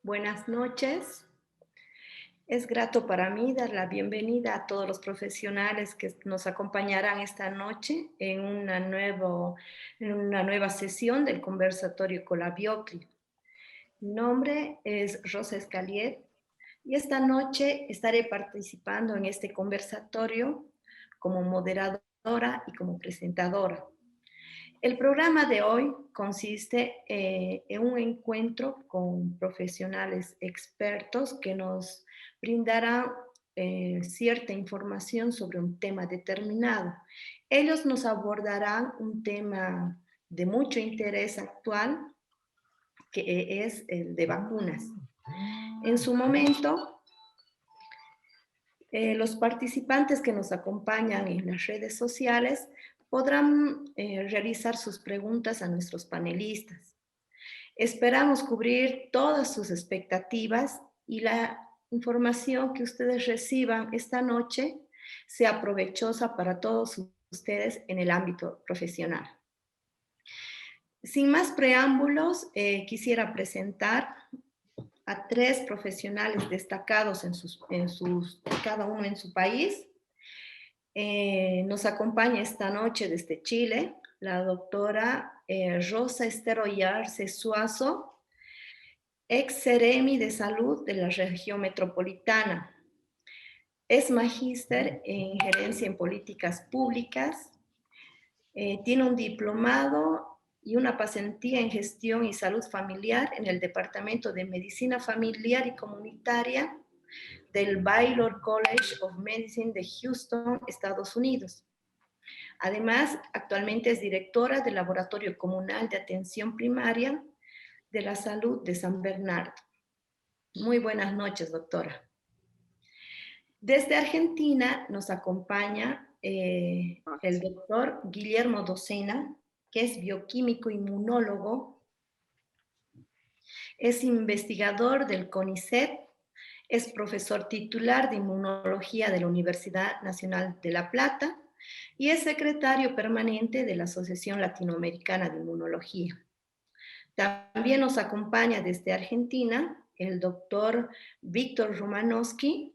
Buenas noches. Es grato para mí dar la bienvenida a todos los profesionales que nos acompañarán esta noche en una nueva sesión del conversatorio Colabiocli. Mi nombre es Rosa Escalier y esta noche estaré participando en este conversatorio como moderadora y como presentadora. El programa de hoy consiste en un encuentro con profesionales expertos que nos brindarán cierta información sobre un tema determinado. Ellos nos abordarán un tema de mucho interés actual, que es el de vacunas. En su momento, los participantes que nos acompañan en las redes sociales podrán realizar sus preguntas a nuestros panelistas. Esperamos cubrir todas sus expectativas y la información que ustedes reciban esta noche sea provechosa para todos ustedes en el ámbito profesional. Sin más preámbulos, quisiera presentar a 3 profesionales destacados cada uno en su país. Nos acompaña esta noche desde Chile la doctora Rosa Esther Oyarce Suazo, ex Seremi de Salud de la región metropolitana. Es magíster en gerencia en políticas públicas, tiene un diplomado y una pasantía en gestión y salud familiar en el Departamento de Medicina Familiar y Comunitaria del Baylor College of Medicine de Houston, Estados Unidos. Además, actualmente es directora del Laboratorio Comunal de Atención Primaria de la Salud de San Bernardo. Muy buenas noches, doctora. Desde Argentina nos acompaña el doctor Guillermo Docena, que es bioquímico inmunólogo, es investigador del CONICET, es profesor titular de inmunología de la Universidad Nacional de La Plata y es secretario permanente de la Asociación Latinoamericana de Inmunología. También nos acompaña desde Argentina el doctor Víctor Romanowski,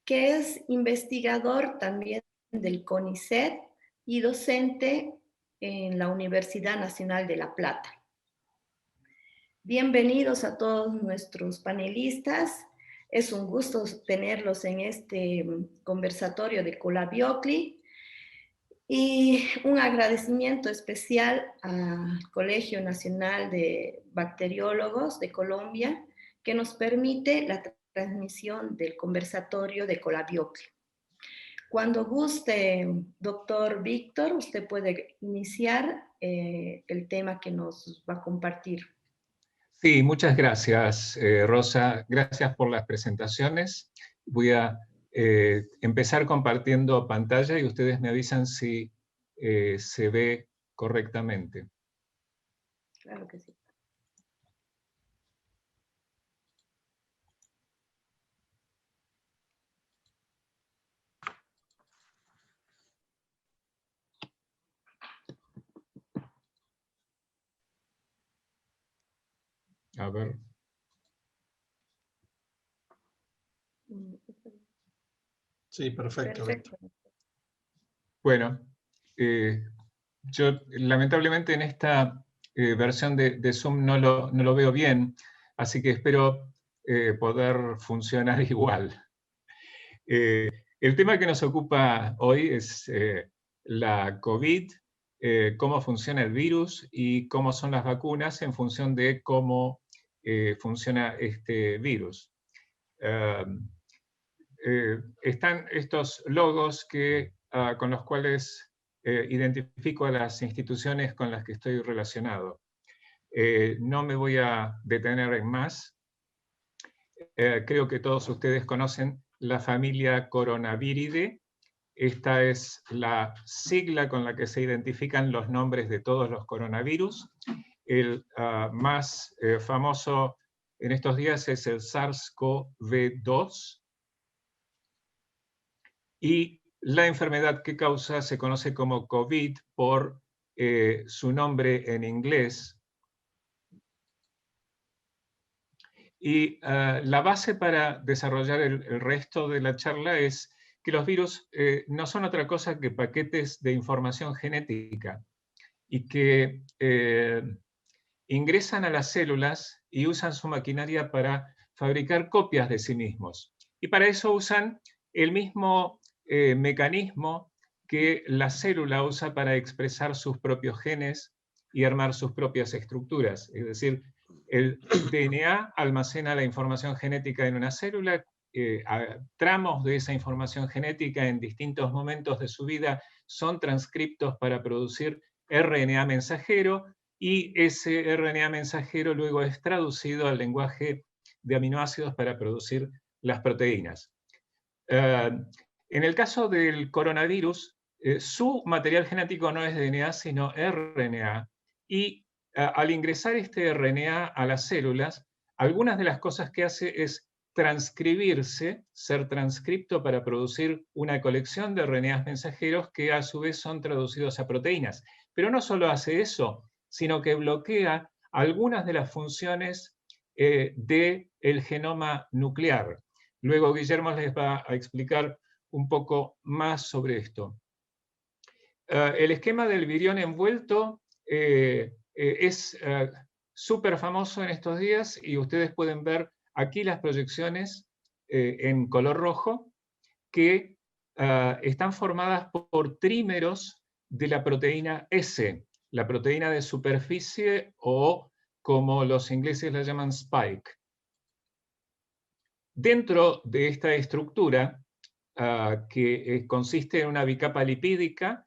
que es investigador también del CONICET y docente en la Universidad Nacional de La Plata. Bienvenidos a todos nuestros panelistas. Es un gusto tenerlos en este conversatorio de Colabiocli y un agradecimiento especial al Colegio Nacional de Bacteriólogos de Colombia, que nos permite la transmisión del conversatorio de Colabiocli. Cuando guste, doctor Víctor, usted puede iniciar el tema que nos va a compartir. Sí, muchas gracias, Rosa. Gracias por las presentaciones. Voy a empezar compartiendo pantalla y ustedes me avisan si se ve correctamente. Claro que sí. A ver. Sí, perfecto. Perfecto. Bueno, yo lamentablemente en esta versión de Zoom no lo veo bien, así que espero poder funcionar igual. El tema que nos ocupa hoy es la COVID, cómo funciona el virus y cómo son las vacunas en función de cómo funciona este virus. Están estos logos con los cuales identifico a las instituciones con las que estoy relacionado. No me voy a detener en más. Creo que todos ustedes conocen la familia Coronaviridae. Esta es la sigla con la que se identifican los nombres de todos los coronavirus. El más famoso en estos días es el SARS-CoV-2. Y la enfermedad que causa se conoce como COVID por su nombre en inglés. Y la base para desarrollar el resto de la charla es que los virus no son otra cosa que paquetes de información genética y que ingresan a las células y usan su maquinaria para fabricar copias de sí mismos. Y para eso usan el mismo mecanismo que la célula usa para expresar sus propios genes y armar sus propias estructuras. Es decir, el DNA almacena la información genética en una célula, tramos de esa información genética en distintos momentos de su vida son transcriptos para producir RNA mensajero, y ese RNA mensajero luego es traducido al lenguaje de aminoácidos para producir las proteínas. En el caso del coronavirus, su material genético no es DNA, sino RNA, y al ingresar este RNA a las células, algunas de las cosas que hace es transcribirse, ser transcripto para producir una colección de RNAs mensajeros que a su vez son traducidos a proteínas. Pero no solo hace eso, sino que bloquea algunas de las funciones del genoma nuclear. Luego Guillermo les va a explicar un poco más sobre esto. El esquema del virión envuelto es súper famoso en estos días, y ustedes pueden ver aquí las proyecciones en color rojo que están formadas por trímeros de la proteína S, la proteína de superficie, o como los ingleses la llaman spike. Dentro de esta estructura, que consiste en una bicapa lipídica,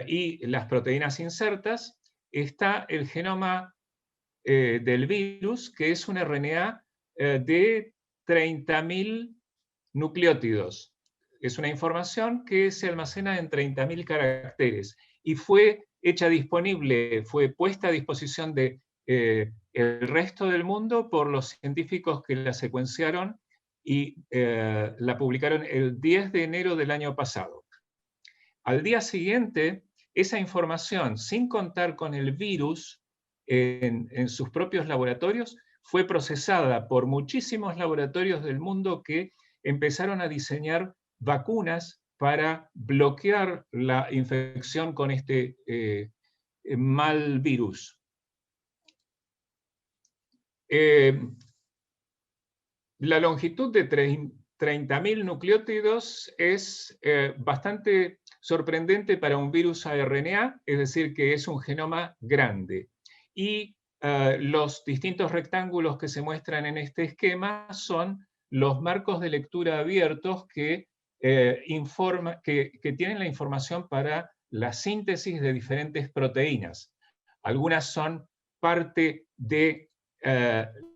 y las proteínas insertas, está el genoma del virus, que es un RNA de 30.000 nucleótidos. Es una información que se almacena en 30.000 caracteres y fue hecha disponible, fue puesta a disposición de el resto del mundo por los científicos que la secuenciaron y la publicaron el 10 de enero del año pasado. Al día siguiente, esa información, sin contar con el virus en sus propios laboratorios, fue procesada por muchísimos laboratorios del mundo que empezaron a diseñar vacunas para bloquear la infección con este mal virus. La longitud de 30.000 nucleótidos es bastante sorprendente para un virus a RNA, es decir, que es un genoma grande. Y los distintos rectángulos que se muestran en este esquema son los marcos de lectura abiertos que tienen la información para la síntesis de diferentes proteínas. Algunas son parte de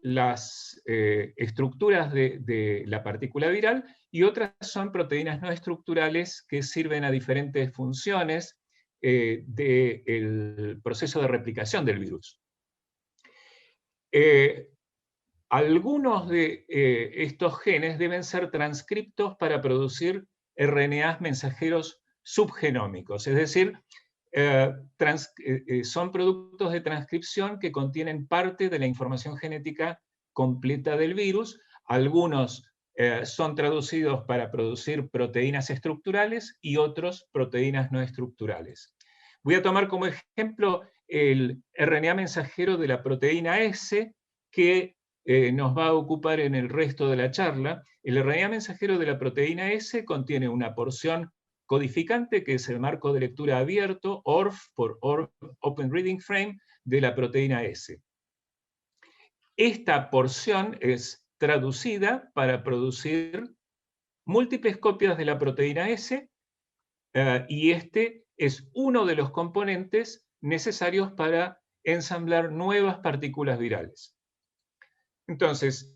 las estructuras de la partícula viral, y otras son proteínas no estructurales que sirven a diferentes funciones del proceso de replicación del virus. Algunos de estos genes deben ser transcriptos para producir RNAs mensajeros subgenómicos, es decir, son productos de transcripción que contienen parte de la información genética completa del virus. Algunos son traducidos para producir proteínas estructurales y otros proteínas no estructurales. Voy a tomar como ejemplo el RNA mensajero de la proteína S, que nos va a ocupar en el resto de la charla. El RNA mensajero de la proteína S contiene una porción codificante, que es el marco de lectura abierto, ORF, por Open Reading Frame, de la proteína S. Esta porción es traducida para producir múltiples copias de la proteína S, y este es uno de los componentes necesarios para ensamblar nuevas partículas virales. Entonces,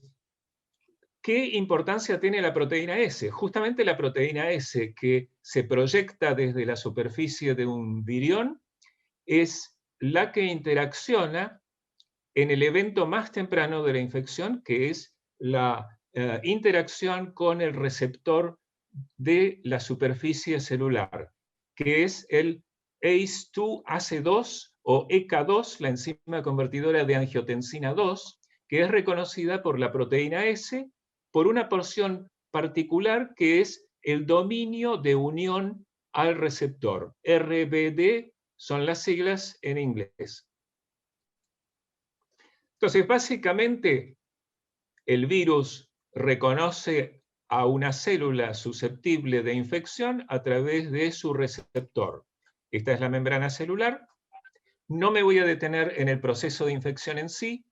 ¿qué importancia tiene la proteína S? Justamente la proteína S, que se proyecta desde la superficie de un virión, es la que interacciona en el evento más temprano de la infección, que es la interacción con el receptor de la superficie celular, que es el ACE2 o ECA2, la enzima convertidora de angiotensina 2, que es reconocida por la proteína S por una porción particular que es el dominio de unión al receptor. RBD son las siglas en inglés. Entonces, básicamente, el virus reconoce a una célula susceptible de infección a través de su receptor. Esta es la membrana celular. No me voy a detener en el proceso de infección en sí,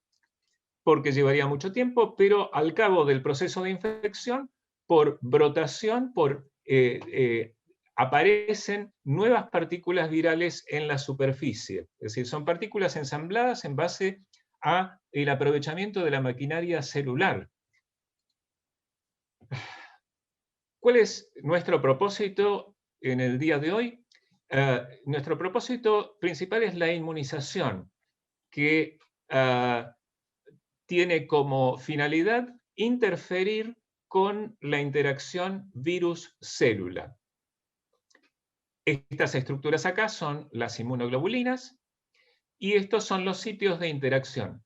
porque llevaría mucho tiempo, pero al cabo del proceso de infección, por brotación, aparecen nuevas partículas virales en la superficie. Es decir, son partículas ensambladas en base al aprovechamiento de la maquinaria celular. ¿Cuál es nuestro propósito en el día de hoy? Nuestro propósito principal es la inmunización, que tiene como finalidad interferir con la interacción virus-célula. Estas estructuras acá son las inmunoglobulinas y estos son los sitios de interacción.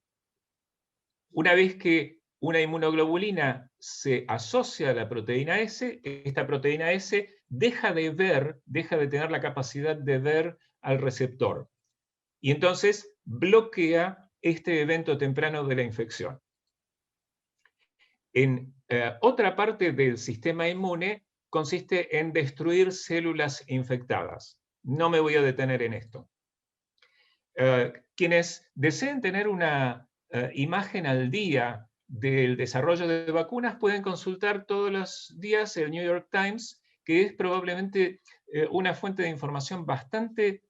Una vez que una inmunoglobulina se asocia a la proteína S, esta proteína S deja de tener la capacidad de ver al receptor. Y entonces bloquea este evento temprano de la infección. En otra parte del sistema inmune consiste en destruir células infectadas. No me voy a detener en esto. Quienes deseen tener una imagen al día del desarrollo de vacunas pueden consultar todos los días el New York Times, que es probablemente una fuente de información bastante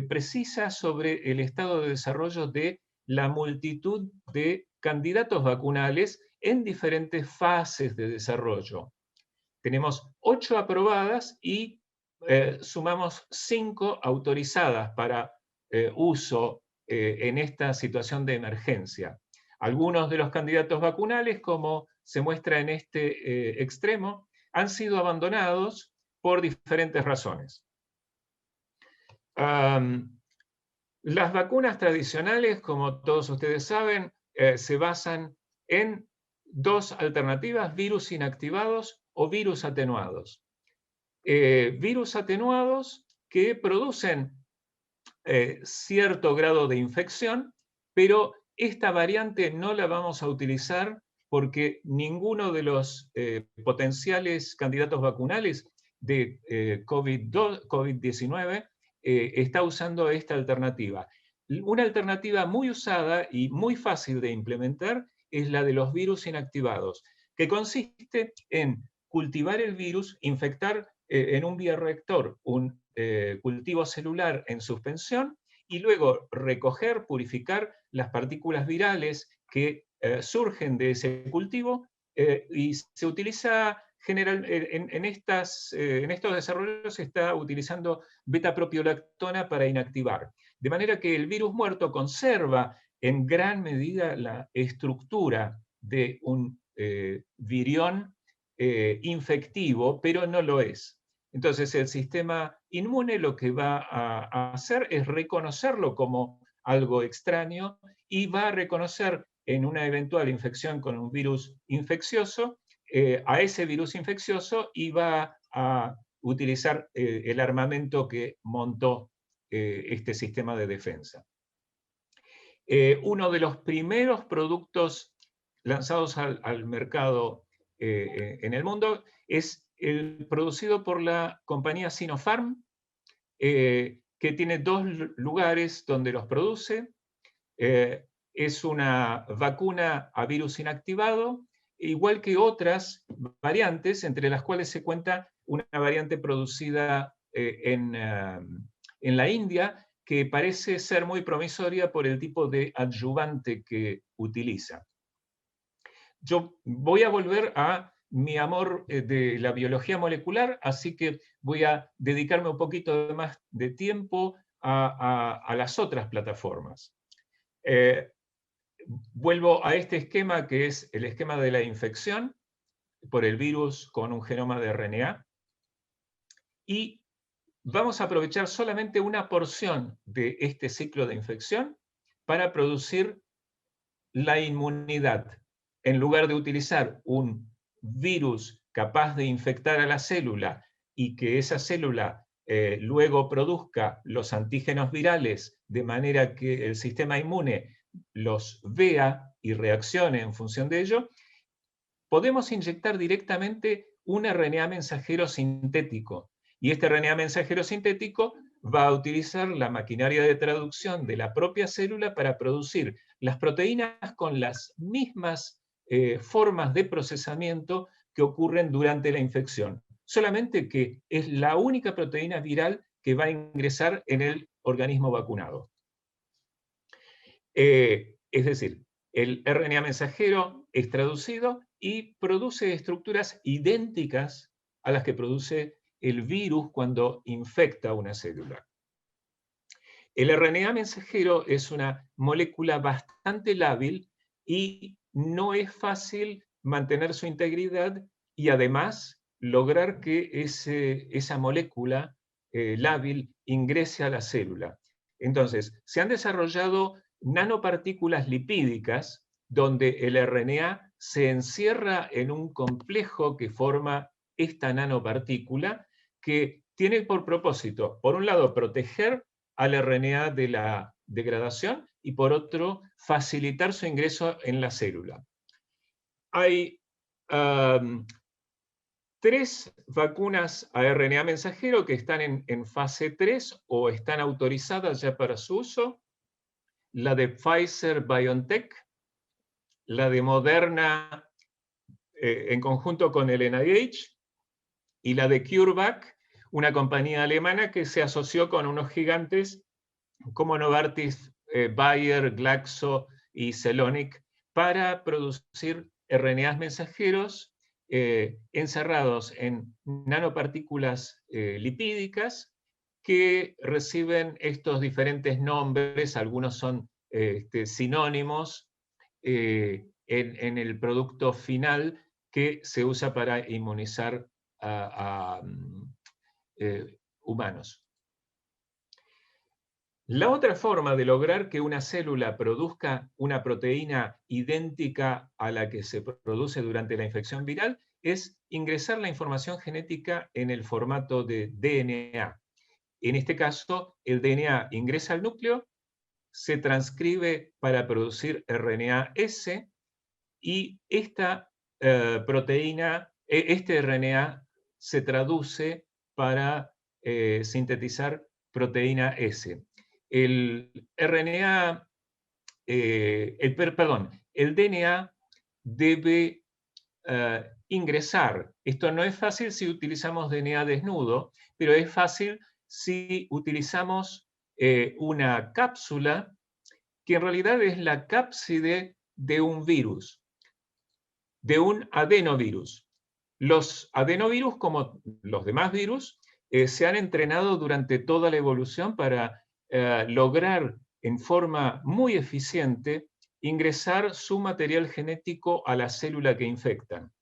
precisa sobre el estado de desarrollo de la multitud de candidatos vacunales en diferentes fases de desarrollo. Tenemos 8 aprobadas y sumamos 5 autorizadas para uso en esta situación de emergencia. Algunos de los candidatos vacunales, como se muestra en este extremo, han sido abandonados por diferentes razones. Las vacunas tradicionales, como todos ustedes saben, se basan en 2 alternativas: virus inactivados o virus atenuados. Virus atenuados que producen cierto grado de infección, pero esta variante no la vamos a utilizar porque ninguno de los potenciales candidatos vacunales de COVID-19 está usando esta alternativa. Una alternativa muy usada y muy fácil de implementar es la de los virus inactivados, que consiste en cultivar el virus, infectar en un bioreactor un cultivo celular en suspensión y luego recoger, purificar las partículas virales que surgen de ese cultivo y se utiliza en estos desarrollos se está utilizando beta-propiolactona para inactivar. De manera que el virus muerto conserva en gran medida la estructura de un virión infectivo, pero no lo es. Entonces el sistema inmune lo que va a hacer es reconocerlo como algo extraño y va a reconocer en una eventual infección con un virus infeccioso a ese virus infeccioso y va a utilizar el armamento que montó este sistema de defensa. Uno de los primeros productos lanzados al mercado en el mundo es el producido por la compañía Sinopharm, que tiene 2 lugares donde los produce. Es una vacuna a virus inactivado, igual que otras variantes, entre las cuales se cuenta una variante producida en la India, que parece ser muy promisoria por el tipo de adyuvante que utiliza. Yo voy a volver a mi amor de la biología molecular, así que voy a dedicarme un poquito más de tiempo a las otras plataformas. Vuelvo a este esquema que es el esquema de la infección por el virus con un genoma de RNA. Y vamos a aprovechar solamente una porción de este ciclo de infección para producir la inmunidad. En lugar de utilizar un virus capaz de infectar a la célula y que esa célula luego produzca los antígenos virales de manera que el sistema inmune los vea y reaccione en función de ello, podemos inyectar directamente un RNA mensajero sintético. Y este RNA mensajero sintético va a utilizar la maquinaria de traducción de la propia célula para producir las proteínas con las mismas formas de procesamiento que ocurren durante la infección. Solamente que es la única proteína viral que va a ingresar en el organismo vacunado. Es decir, el RNA mensajero es traducido y produce estructuras idénticas a las que produce el virus cuando infecta una célula. El RNA mensajero es una molécula bastante lábil y no es fácil mantener su integridad y además lograr que esa molécula lábil ingrese a la célula. Entonces, se han desarrollado nanopartículas lipídicas donde el RNA se encierra en un complejo que forma esta nanopartícula que tiene por propósito, por un lado, proteger al RNA de la degradación y por otro, facilitar su ingreso en la célula. Hay 3 vacunas a RNA mensajero que están en fase 3 o están autorizadas ya para su uso. La de Pfizer-BioNTech, la de Moderna en conjunto con el NIH y la de CureVac, una compañía alemana que se asoció con unos gigantes como Novartis, Bayer, Glaxo y Celonic para producir RNAs mensajeros encerrados en nanopartículas lipídicas que reciben estos diferentes nombres, algunos son sinónimos en el producto final que se usa para inmunizar a humanos. La otra forma de lograr que una célula produzca una proteína idéntica a la que se produce durante la infección viral es ingresar la información genética en el formato de DNA. En este caso, el DNA ingresa al núcleo, se transcribe para producir RNA-S y esta proteína, este RNA se traduce para sintetizar proteína S. El RNA, el DNA debe ingresar. Esto no es fácil si utilizamos DNA desnudo, pero es fácil si utilizamos una cápsula que en realidad es la cápside de un virus, de un adenovirus. Los adenovirus, como los demás virus, se han entrenado durante toda la evolución para lograr en forma muy eficiente ingresar su material genético a la célula que infectan.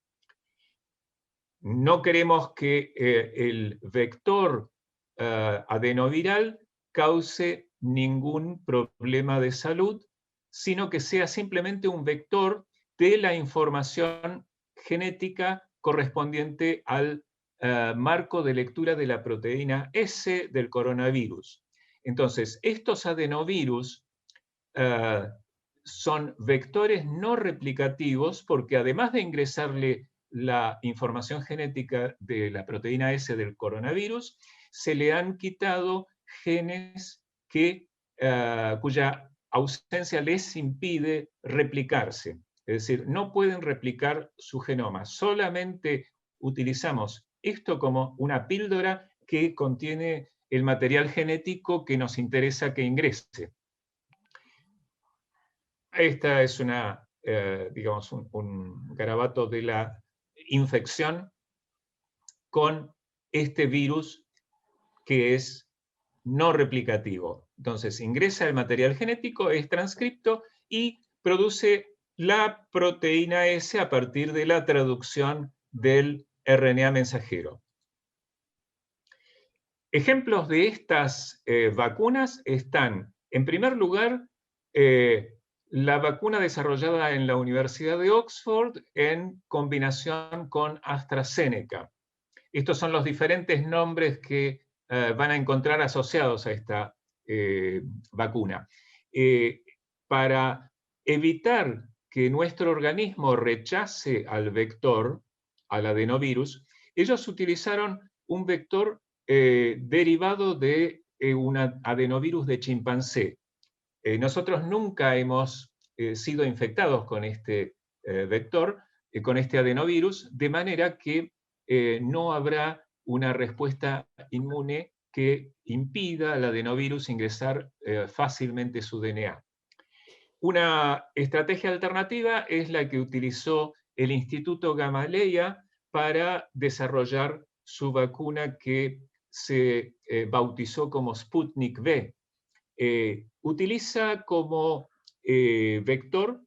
No queremos que el vector adenoviral cause ningún problema de salud, sino que sea simplemente un vector de la información genética correspondiente al marco de lectura de la proteína S del coronavirus. Entonces, estos adenovirus son vectores no replicativos porque además de ingresarle la información genética de la proteína S del coronavirus, se le han quitado genes cuya ausencia les impide replicarse. Es decir, no pueden replicar su genoma. Solamente utilizamos esto como una píldora que contiene el material genético que nos interesa que ingrese. Esta es digamos, un garabato de la infección con este virus que es no replicativo. Entonces ingresa el material genético, es transcripto y produce la proteína S a partir de la traducción del RNA mensajero. Ejemplos de estas vacunas están, en primer lugar, la vacuna desarrollada en la Universidad de Oxford en combinación con AstraZeneca. Estos son los diferentes nombres que van a encontrar asociados a esta vacuna. Para evitar que nuestro organismo rechace al vector, al adenovirus, ellos utilizaron un vector derivado de un adenovirus de chimpancé. Nosotros nunca hemos sido infectados con este vector, con este adenovirus, de manera que no habrá una respuesta inmune que impida al adenovirus ingresar fácilmente su DNA. Una estrategia alternativa es la que utilizó el Instituto Gamaleya para desarrollar su vacuna que se bautizó como Sputnik V. Utiliza como vector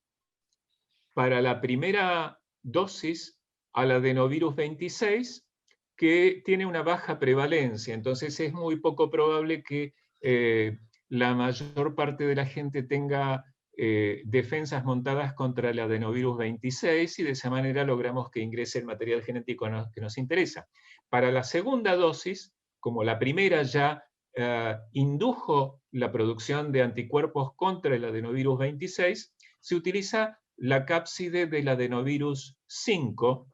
para la primera dosis al adenovirus 26, que tiene una baja prevalencia, entonces es muy poco probable que la mayor parte de la gente tenga defensas montadas contra el adenovirus 26 y de esa manera logramos que ingrese el material genético que nos interesa. Para la segunda dosis, como la primera ya indujo la producción de anticuerpos contra el adenovirus 26, se utiliza la cápside del adenovirus 5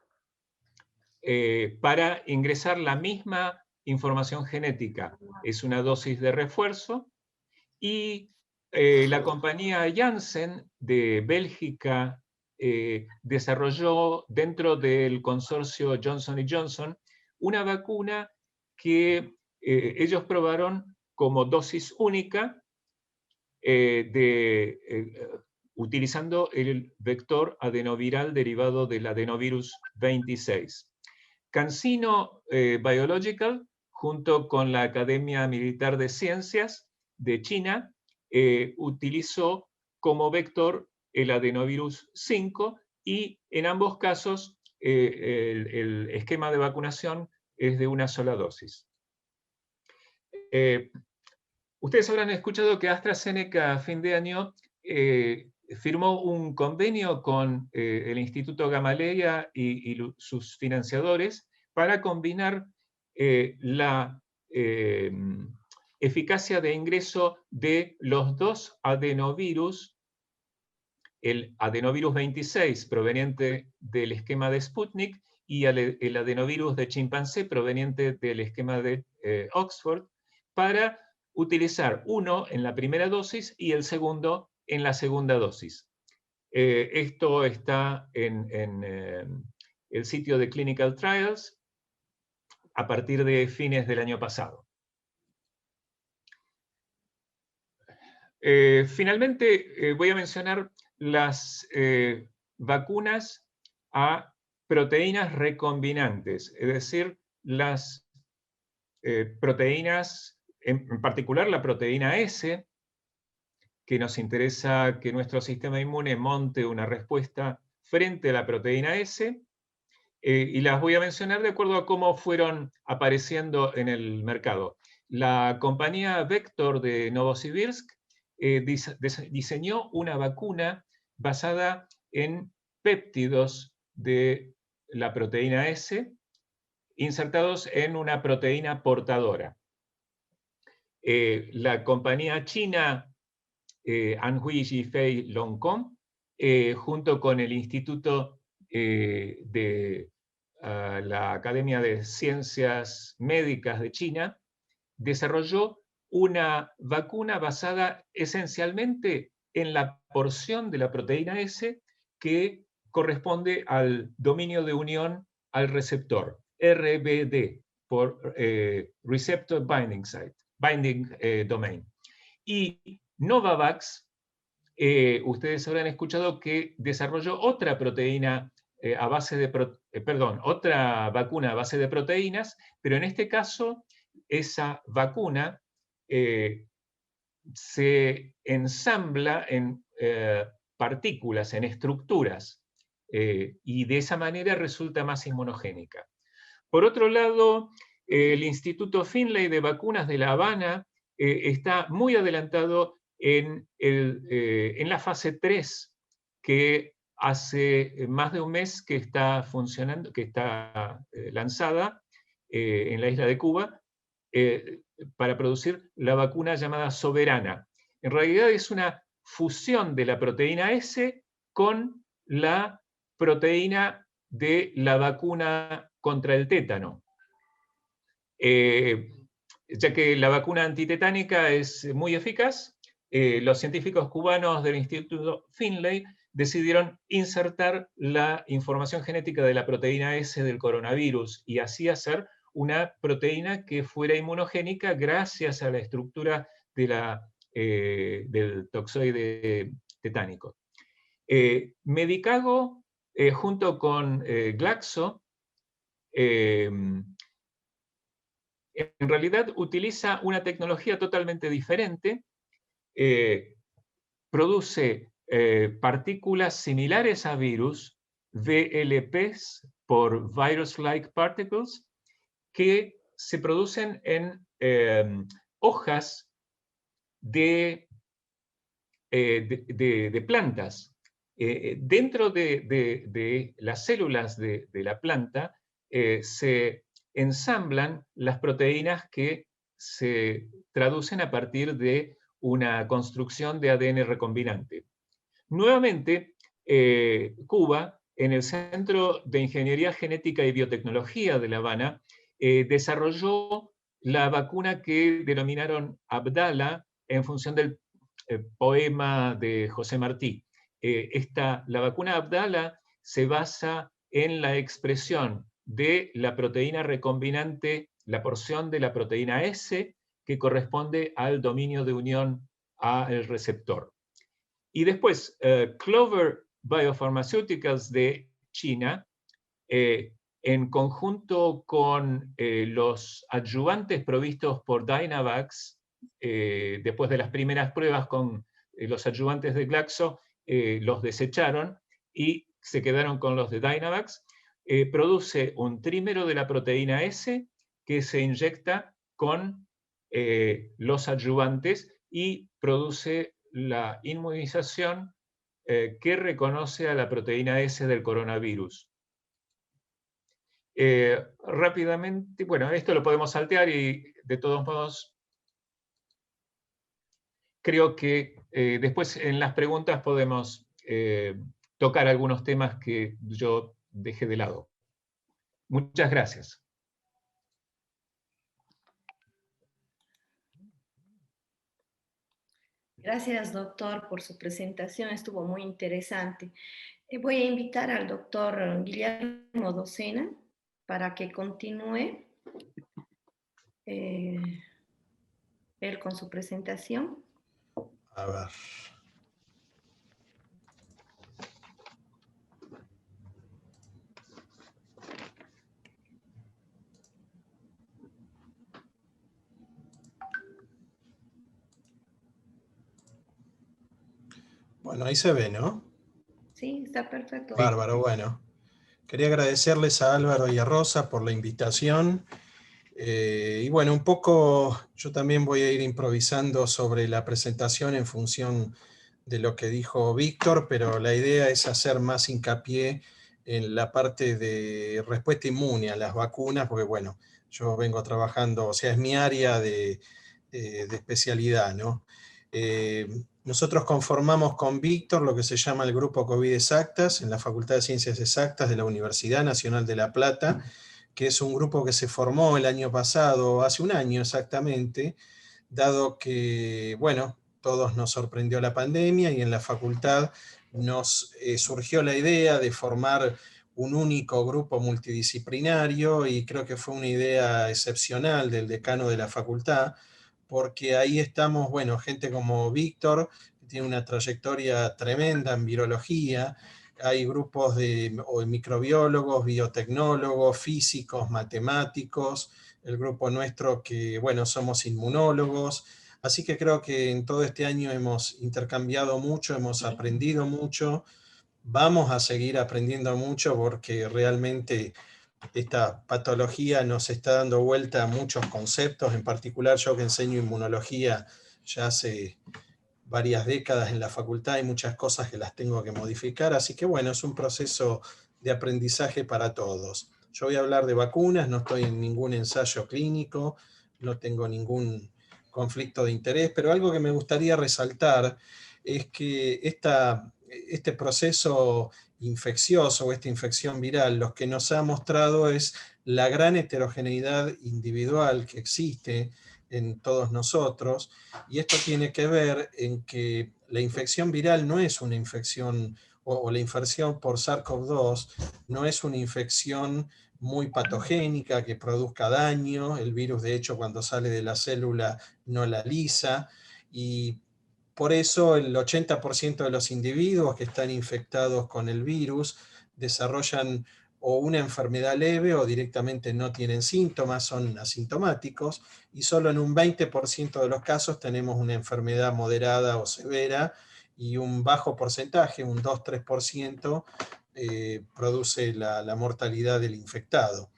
para ingresar la misma información genética. Es una dosis de refuerzo y la compañía Janssen de Bélgica desarrolló dentro del consorcio Johnson & Johnson una vacuna que ellos probaron como dosis única utilizando el vector adenoviral derivado del adenovirus 26. CanSino Biological, junto con la Academia Militar de Ciencias de China, utilizó como vector el adenovirus 5 y en ambos casos el esquema de vacunación es de una sola dosis. Ustedes habrán escuchado que AstraZeneca a fin de año firmó un convenio con el Instituto Gamaleya y sus financiadores para combinar la eficacia de ingreso de los dos adenovirus, el adenovirus 26 proveniente del esquema de Sputnik y el adenovirus de chimpancé proveniente del esquema de Oxford, para utilizar uno en la primera dosis y el segundo en la segunda dosis. Esto está en el sitio de Clinical Trials a partir de fines del año pasado. Finalmente, voy a mencionar las vacunas a proteínas recombinantes, es decir, las proteínas, en particular la proteína S, que nos interesa que nuestro sistema inmune monte una respuesta frente a la proteína S, y las voy a mencionar de acuerdo a cómo fueron apareciendo en el mercado. La compañía Vector de Novosibirsk diseñó una vacuna basada en péptidos de la proteína S insertados en una proteína portadora. La compañía china Anhui Jifei Longcom, junto con el Instituto de la Academia de Ciencias Médicas de China, desarrolló una vacuna basada esencialmente en la porción de la proteína S que corresponde al dominio de unión al receptor, RBD, por Receptor Binding Site, Binding Domain. Y Novavax, ustedes habrán escuchado que desarrolló otra proteína a base de, otra vacuna a base de proteínas, pero en este caso esa vacuna se ensambla en partículas, en estructuras, y de esa manera resulta más inmunogénica. Por otro lado, el Instituto Finlay de Vacunas de La Habana está muy adelantado en la fase 3, que hace más de un mes que está funcionando, que está lanzada en la isla de Cuba, para producir la vacuna llamada Soberana. En realidad es una fusión de la proteína S con la proteína de la vacuna contra el tétano. Ya que la vacuna antitetánica es muy eficaz, los científicos cubanos del Instituto Finlay decidieron insertar la información genética de la proteína S del coronavirus y así hacer una proteína que fuera inmunogénica gracias a la estructura de del toxoide tetánico. Medicago, junto con Glaxo, en realidad utiliza una tecnología totalmente diferente, produce partículas similares a virus, VLPs por Virus-like Particles, que se producen en hojas de plantas. Dentro de las células de la planta se ensamblan las proteínas que se traducen a partir de una construcción de ADN recombinante. Nuevamente, Cuba, en el Centro de Ingeniería Genética y Biotecnología de La Habana, desarrolló la vacuna que denominaron Abdala en función del poema de José Martí. La vacuna Abdala se basa en la expresión de la proteína recombinante, la porción de la proteína S que corresponde al dominio de unión al receptor. Y después, Clover Biopharmaceuticals de China, en conjunto con los adyuvantes provistos por Dynavax, después de las primeras pruebas con los adyuvantes de Glaxo, los desecharon y se quedaron con los de Dynavax, produce un trímero de la proteína S que se inyecta con los adyuvantes y produce la inmunización que reconoce a la proteína S del coronavirus. Rápidamente, bueno, esto lo podemos saltear y de todos modos creo que después en las preguntas podemos tocar algunos temas que yo dejé de lado. Muchas gracias. Gracias, doctor, por su presentación. Estuvo muy interesante. Voy a invitar al doctor Guillermo Docena para que continúe él con su presentación. A ver. Bueno, ahí se ve, ¿no? Sí, está perfecto. Bárbaro, bueno. Quería agradecerles a Álvaro y a Rosa por la invitación. Y bueno, un poco yo también voy a ir improvisando sobre la presentación en función de lo que dijo Víctor, pero la idea es hacer más hincapié en la parte de respuesta inmune a las vacunas, porque bueno, yo vengo trabajando, o sea, es mi área de especialidad, ¿no? Nosotros conformamos con Víctor lo que se llama el Grupo COVID Exactas en la Facultad de Ciencias Exactas de la Universidad Nacional de La Plata, que es un grupo que se formó el año pasado, hace un año exactamente, dado que, bueno, todos nos sorprendió la pandemia y en la facultad nos surgió la idea de formar un único grupo multidisciplinario y creo que fue una idea excepcional del decano de la facultad, porque ahí estamos, bueno, gente como Víctor, que tiene una trayectoria tremenda en virología, hay grupos de microbiólogos, biotecnólogos, físicos, matemáticos, el grupo nuestro que, bueno, somos inmunólogos, así que creo que en todo este año hemos intercambiado mucho, hemos aprendido mucho, vamos a seguir aprendiendo mucho porque realmente esta patología nos está dando vuelta a muchos conceptos, en particular yo que enseño inmunología ya hace varias décadas en la facultad, hay muchas cosas que las tengo que modificar, así que bueno, es un proceso de aprendizaje para todos. Yo voy a hablar de vacunas, no estoy en ningún ensayo clínico, no tengo ningún conflicto de interés, pero algo que me gustaría resaltar es que este proceso infeccioso o esta infección viral, lo que nos ha mostrado es la gran heterogeneidad individual que existe en todos nosotros, y esto tiene que ver en que la infección viral no es una infección, o la infección por SARS-CoV-2 no es una infección muy patogénica que produzca daño. El virus, de hecho, cuando sale de la célula no la lisa, y por eso el 80% de los individuos que están infectados con el virus desarrollan o una enfermedad leve o directamente no tienen síntomas, son asintomáticos, y solo en un 20% de los casos tenemos una enfermedad moderada o severa, y un bajo porcentaje, un 2-3%, produce la mortalidad del infectado.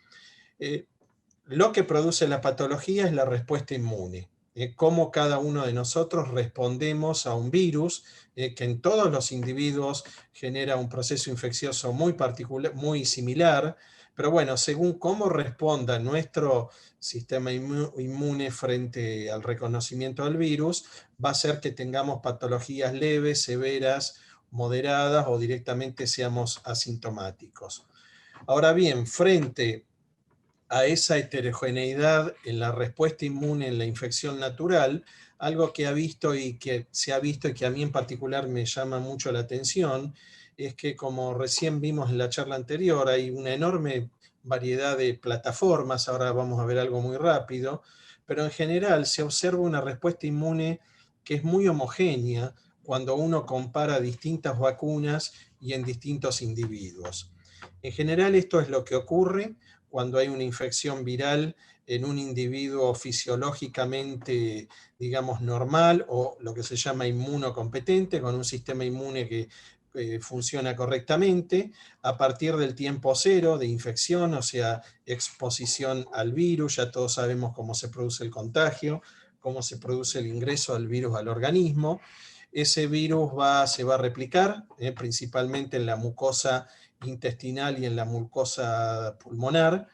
Lo que produce la patología es la respuesta inmune. Cómo cada uno de nosotros respondemos a un virus que en todos los individuos genera un proceso infeccioso muy particular, muy similar, pero bueno, según cómo responda nuestro sistema inmune frente al reconocimiento del virus, va a ser que tengamos patologías leves, severas, moderadas o directamente seamos asintomáticos. Ahora bien, frente a esa heterogeneidad en la respuesta inmune en la infección natural, algo que se ha visto y que a mí en particular me llama mucho la atención, es que, como recién vimos en la charla anterior, hay una enorme variedad de plataformas. Ahora vamos a ver algo muy rápido, pero en general se observa una respuesta inmune que es muy homogénea cuando uno compara distintas vacunas y en distintos individuos. En general, esto es lo que ocurre cuando hay una infección viral en un individuo fisiológicamente, digamos, normal, o lo que se llama inmunocompetente, con un sistema inmune que funciona correctamente, a partir del tiempo cero de infección, o sea, exposición al virus. Ya todos sabemos cómo se produce el contagio, cómo se produce el ingreso del virus al organismo. Ese virus se va a replicar, principalmente en la mucosa intestinal y en la mucosa pulmonar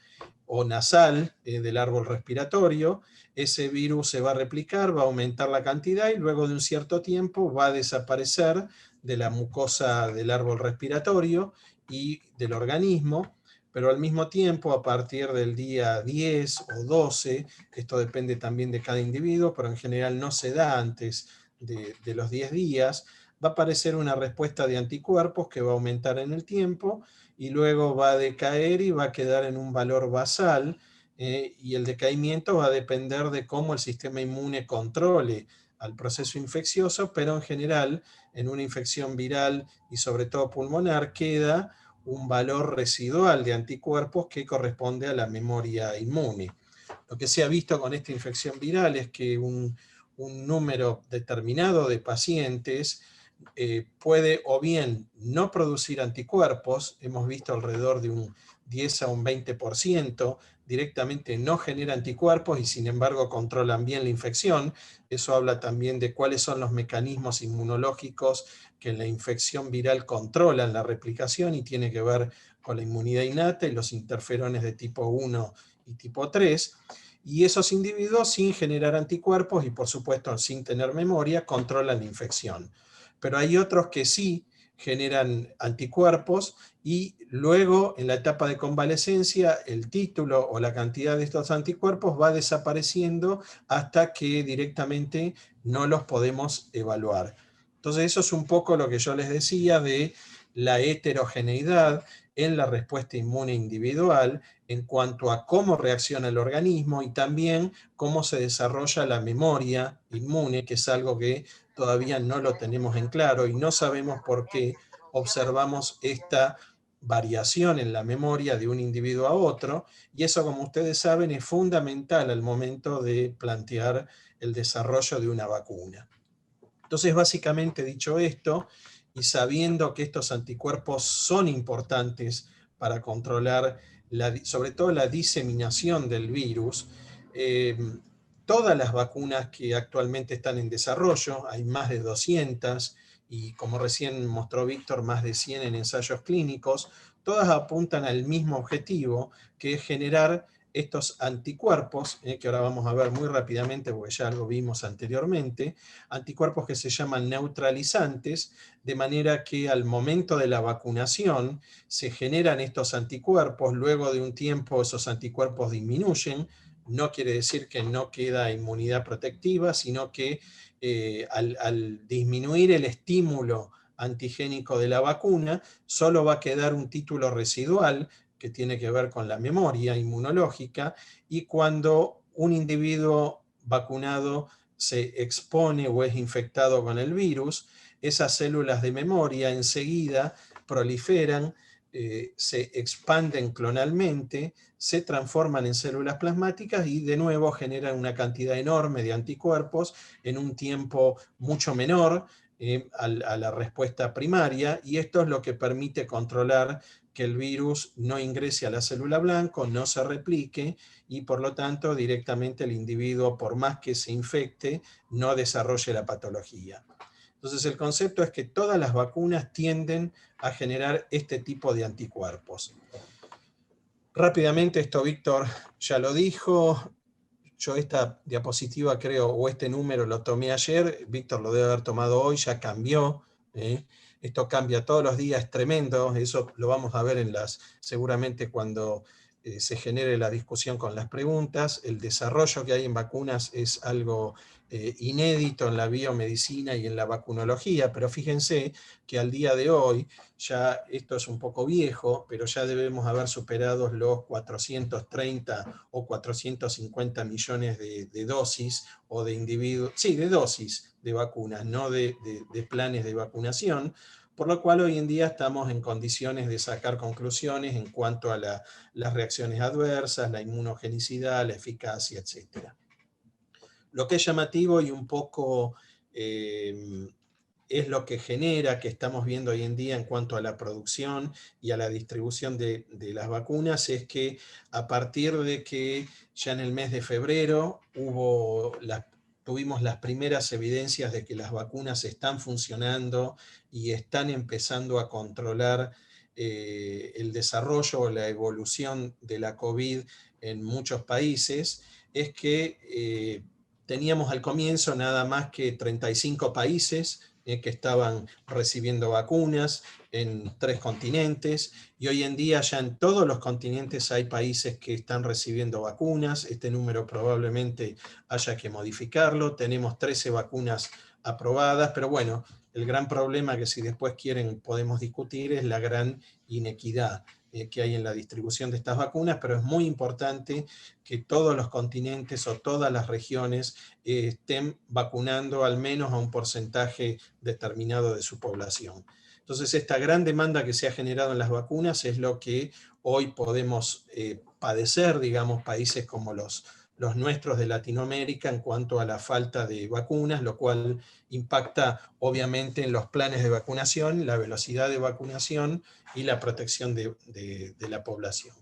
o nasal del árbol respiratorio. Ese virus se va a replicar, va a aumentar la cantidad y luego de un cierto tiempo va a desaparecer de la mucosa del árbol respiratorio y del organismo, pero al mismo tiempo, a partir del día 10 o 12, esto depende también de cada individuo, pero en general no se da antes de los 10 días, va a aparecer una respuesta de anticuerpos que va a aumentar en el tiempo y luego va a decaer y va a quedar en un valor basal, y el decaimiento va a depender de cómo el sistema inmune controle al proceso infeccioso, pero en general en una infección viral y sobre todo pulmonar queda un valor residual de anticuerpos que corresponde a la memoria inmune. Lo que se ha visto con esta infección viral es que un número determinado de pacientes puede o bien no producir anticuerpos. Hemos visto alrededor de un 10 a un 20% directamente no genera anticuerpos y sin embargo controlan bien la infección. Eso habla también de cuáles son los mecanismos inmunológicos que en la infección viral controlan la replicación, y tiene que ver con la inmunidad innata y los interferones de tipo 1 y tipo 3. Y esos individuos, sin generar anticuerpos y por supuesto sin tener memoria, controlan la infección. Pero hay otros que sí generan anticuerpos y luego en la etapa de convalecencia el título o la cantidad de estos anticuerpos va desapareciendo hasta que directamente no los podemos evaluar. Entonces eso es un poco lo que yo les decía de la heterogeneidad en la respuesta inmune individual en cuanto a cómo reacciona el organismo y también cómo se desarrolla la memoria inmune, que es algo que todavía no lo tenemos en claro y no sabemos por qué observamos esta variación en la memoria de un individuo a otro, y eso, como ustedes saben, es fundamental al momento de plantear el desarrollo de una vacuna. Entonces, básicamente dicho esto, y sabiendo que estos anticuerpos son importantes para controlar sobre todo la diseminación del virus, todas las vacunas que actualmente están en desarrollo, hay más de 200, y como recién mostró Víctor, más de 100 en ensayos clínicos, todas apuntan al mismo objetivo, que es generar estos anticuerpos, que ahora vamos a ver muy rápidamente porque ya lo vimos anteriormente, anticuerpos que se llaman neutralizantes, de manera que al momento de la vacunación se generan estos anticuerpos, luego de un tiempo esos anticuerpos disminuyen, no quiere decir que no queda inmunidad protectiva, sino que al disminuir el estímulo antigénico de la vacuna, solo va a quedar un título residual que tiene que ver con la memoria inmunológica, y cuando un individuo vacunado se expone o es infectado con el virus, esas células de memoria enseguida proliferan, se expanden clonalmente, se transforman en células plasmáticas y de nuevo generan una cantidad enorme de anticuerpos en un tiempo mucho menor a la respuesta primaria, y esto es lo que permite controlar que el virus no ingrese a la célula blanca, no se replique, y por lo tanto directamente el individuo, por más que se infecte, no desarrolle la patología. Entonces el concepto es que todas las vacunas tienden a generar este tipo de anticuerpos. Rápidamente, esto Víctor ya lo dijo. Yo esta diapositiva creo, o este número lo tomé ayer, Víctor lo debe haber tomado hoy, ya cambió. Esto cambia todos los días, es tremendo, eso lo vamos a ver seguramente cuando se genere la discusión con las preguntas. El desarrollo que hay en vacunas es algo inédito en la biomedicina y en la vacunología, pero fíjense que al día de hoy, ya esto es un poco viejo, pero ya debemos haber superado los 430 o 450 millones de dosis o de individuos, sí, de dosis de vacunas, no de planes de vacunación, por lo cual hoy en día estamos en condiciones de sacar conclusiones en cuanto a las reacciones adversas, la inmunogenicidad, la eficacia, etc. Lo que es llamativo y un poco es lo que genera que estamos viendo hoy en día en cuanto a la producción y a la distribución de las vacunas, es que a partir de que ya en el mes de febrero tuvimos las primeras evidencias de que las vacunas están funcionando y están empezando a controlar el desarrollo o la evolución de la COVID en muchos países, es que teníamos al comienzo nada más que 35 países que estaban recibiendo vacunas en 3 continentes, y hoy en día ya en todos los continentes hay países que están recibiendo vacunas. Este número probablemente haya que modificarlo. Tenemos 13 vacunas aprobadas, pero bueno, el gran problema, que si después quieren podemos discutir, es la gran inequidad que hay en la distribución de estas vacunas, pero es muy importante que todos los continentes o todas las regiones estén vacunando al menos a un porcentaje determinado de su población. Entonces, esta gran demanda que se ha generado en las vacunas es lo que hoy podemos padecer, digamos, países como los nuestros de Latinoamérica en cuanto a la falta de vacunas, lo cual impacta obviamente en los planes de vacunación, la velocidad de vacunación y la protección de la población.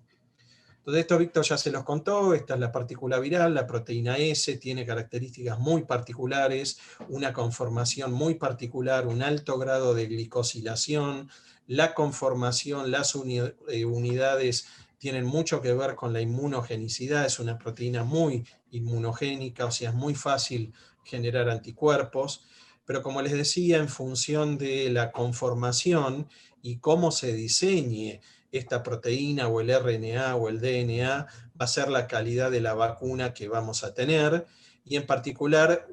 Entonces esto Víctor ya se los contó. Esta es la partícula viral, la proteína S, tiene características muy particulares, una conformación muy particular, un alto grado de glicosilación, la conformación, las unidades tienen mucho que ver con la inmunogenicidad, es una proteína muy inmunogénica, o sea, es muy fácil generar anticuerpos, pero como les decía, en función de la conformación y cómo se diseñe esta proteína o el RNA o el DNA, va a ser la calidad de la vacuna que vamos a tener. Y en particular,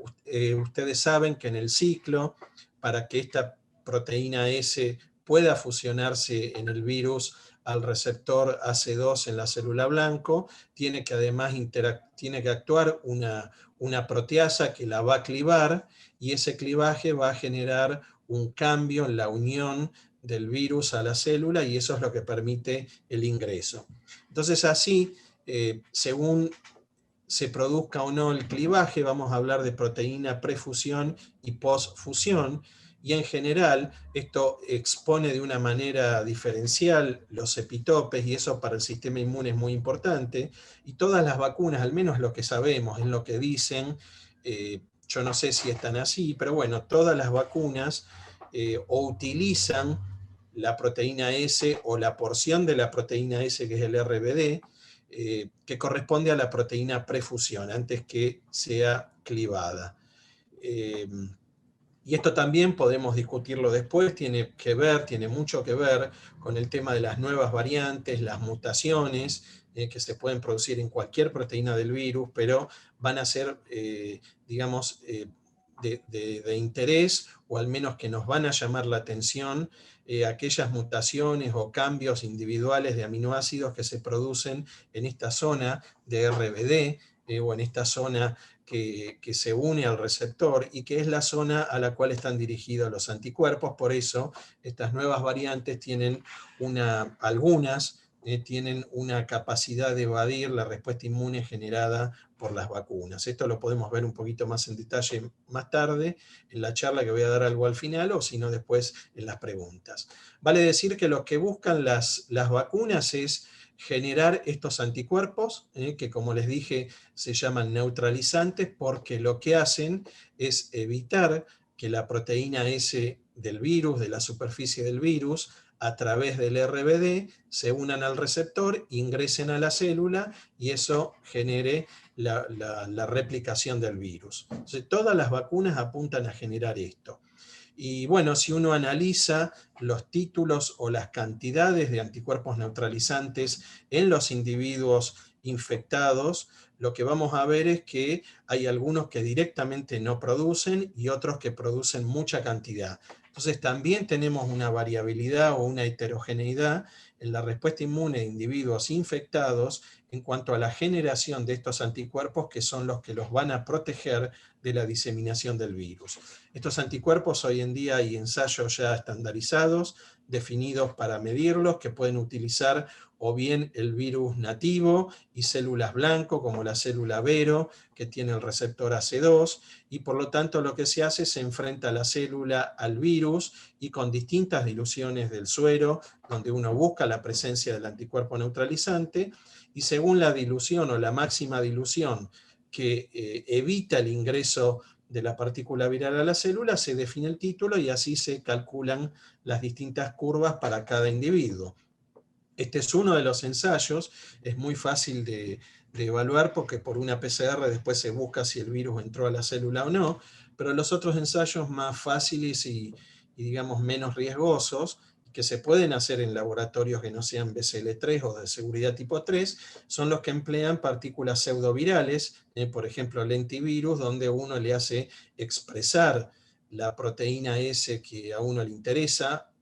ustedes saben que en el ciclo, para que esta proteína S pueda fusionarse en el virus al receptor AC2 en la célula blanco, tiene que además tiene que actuar una proteasa que la va a clivar, y ese clivaje va a generar un cambio en la unión del virus a la célula, y eso es lo que permite el ingreso. Entonces así, según se produzca o no el clivaje, vamos a hablar de proteína prefusión y posfusión, y en general esto expone de una manera diferencial los epitopes, y eso para el sistema inmune es muy importante, y todas las vacunas, al menos lo que sabemos, en lo que dicen, yo no sé si están así, pero bueno, todas las vacunas o utilizan la proteína S o la porción de la proteína S, que es el RBD, que corresponde a la proteína prefusión, antes que sea clivada. Y esto también podemos discutirlo después, tiene mucho que ver con el tema de las nuevas variantes, las mutaciones, que se pueden producir en cualquier proteína del virus, pero van a ser, digamos, de interés, o al menos que nos van a llamar la atención, aquellas mutaciones o cambios individuales de aminoácidos que se producen en esta zona de RBD, o en esta zona que se une al receptor, y que es la zona a la cual están dirigidos los anticuerpos. Por eso estas nuevas variantes tienen algunas tienen una capacidad de evadir la respuesta inmune generada por las vacunas. Esto lo podemos ver un poquito más en detalle más tarde, en la charla que voy a dar algo al final, o si no después en las preguntas. Vale decir que lo que buscan las vacunas es generar estos anticuerpos, que como les dije se llaman neutralizantes, porque lo que hacen es evitar que la proteína S del virus, de la superficie del virus, a través del RBD, se unan al receptor, ingresen a la célula, y eso genere la replicación del virus. Entonces, todas las vacunas apuntan a generar esto. Y bueno, si uno analiza los títulos o las cantidades de anticuerpos neutralizantes en los individuos infectados, lo que vamos a ver es que hay algunos que directamente no producen y otros que producen mucha cantidad. Entonces también tenemos una variabilidad o una heterogeneidad en la respuesta inmune de individuos infectados en cuanto a la generación de estos anticuerpos, que son los que los van a proteger de la diseminación del virus. Estos anticuerpos, hoy en día hay ensayos ya estandarizados, definidos para medirlos, que pueden utilizar o bien el virus nativo y células blanco, como la célula Vero, que tiene el receptor AC2, y por lo tanto lo que se hace es se enfrenta la célula al virus, y con distintas diluciones del suero, donde uno busca la presencia del anticuerpo neutralizante, y según la dilución o la máxima dilución que evita el ingreso de la partícula viral a la célula, se define el título, y así se calculan las distintas curvas para cada individuo. Este es uno de los ensayos, es muy fácil de evaluar, porque por una PCR después se busca si el virus entró a la célula o no, pero los otros ensayos más fáciles y digamos menos riesgosos, que se pueden hacer en laboratorios que no sean BCL3 o de seguridad tipo 3, son los que emplean partículas pseudovirales, por ejemplo lentivirus, donde uno le hace expresar la proteína S que a uno le interesa,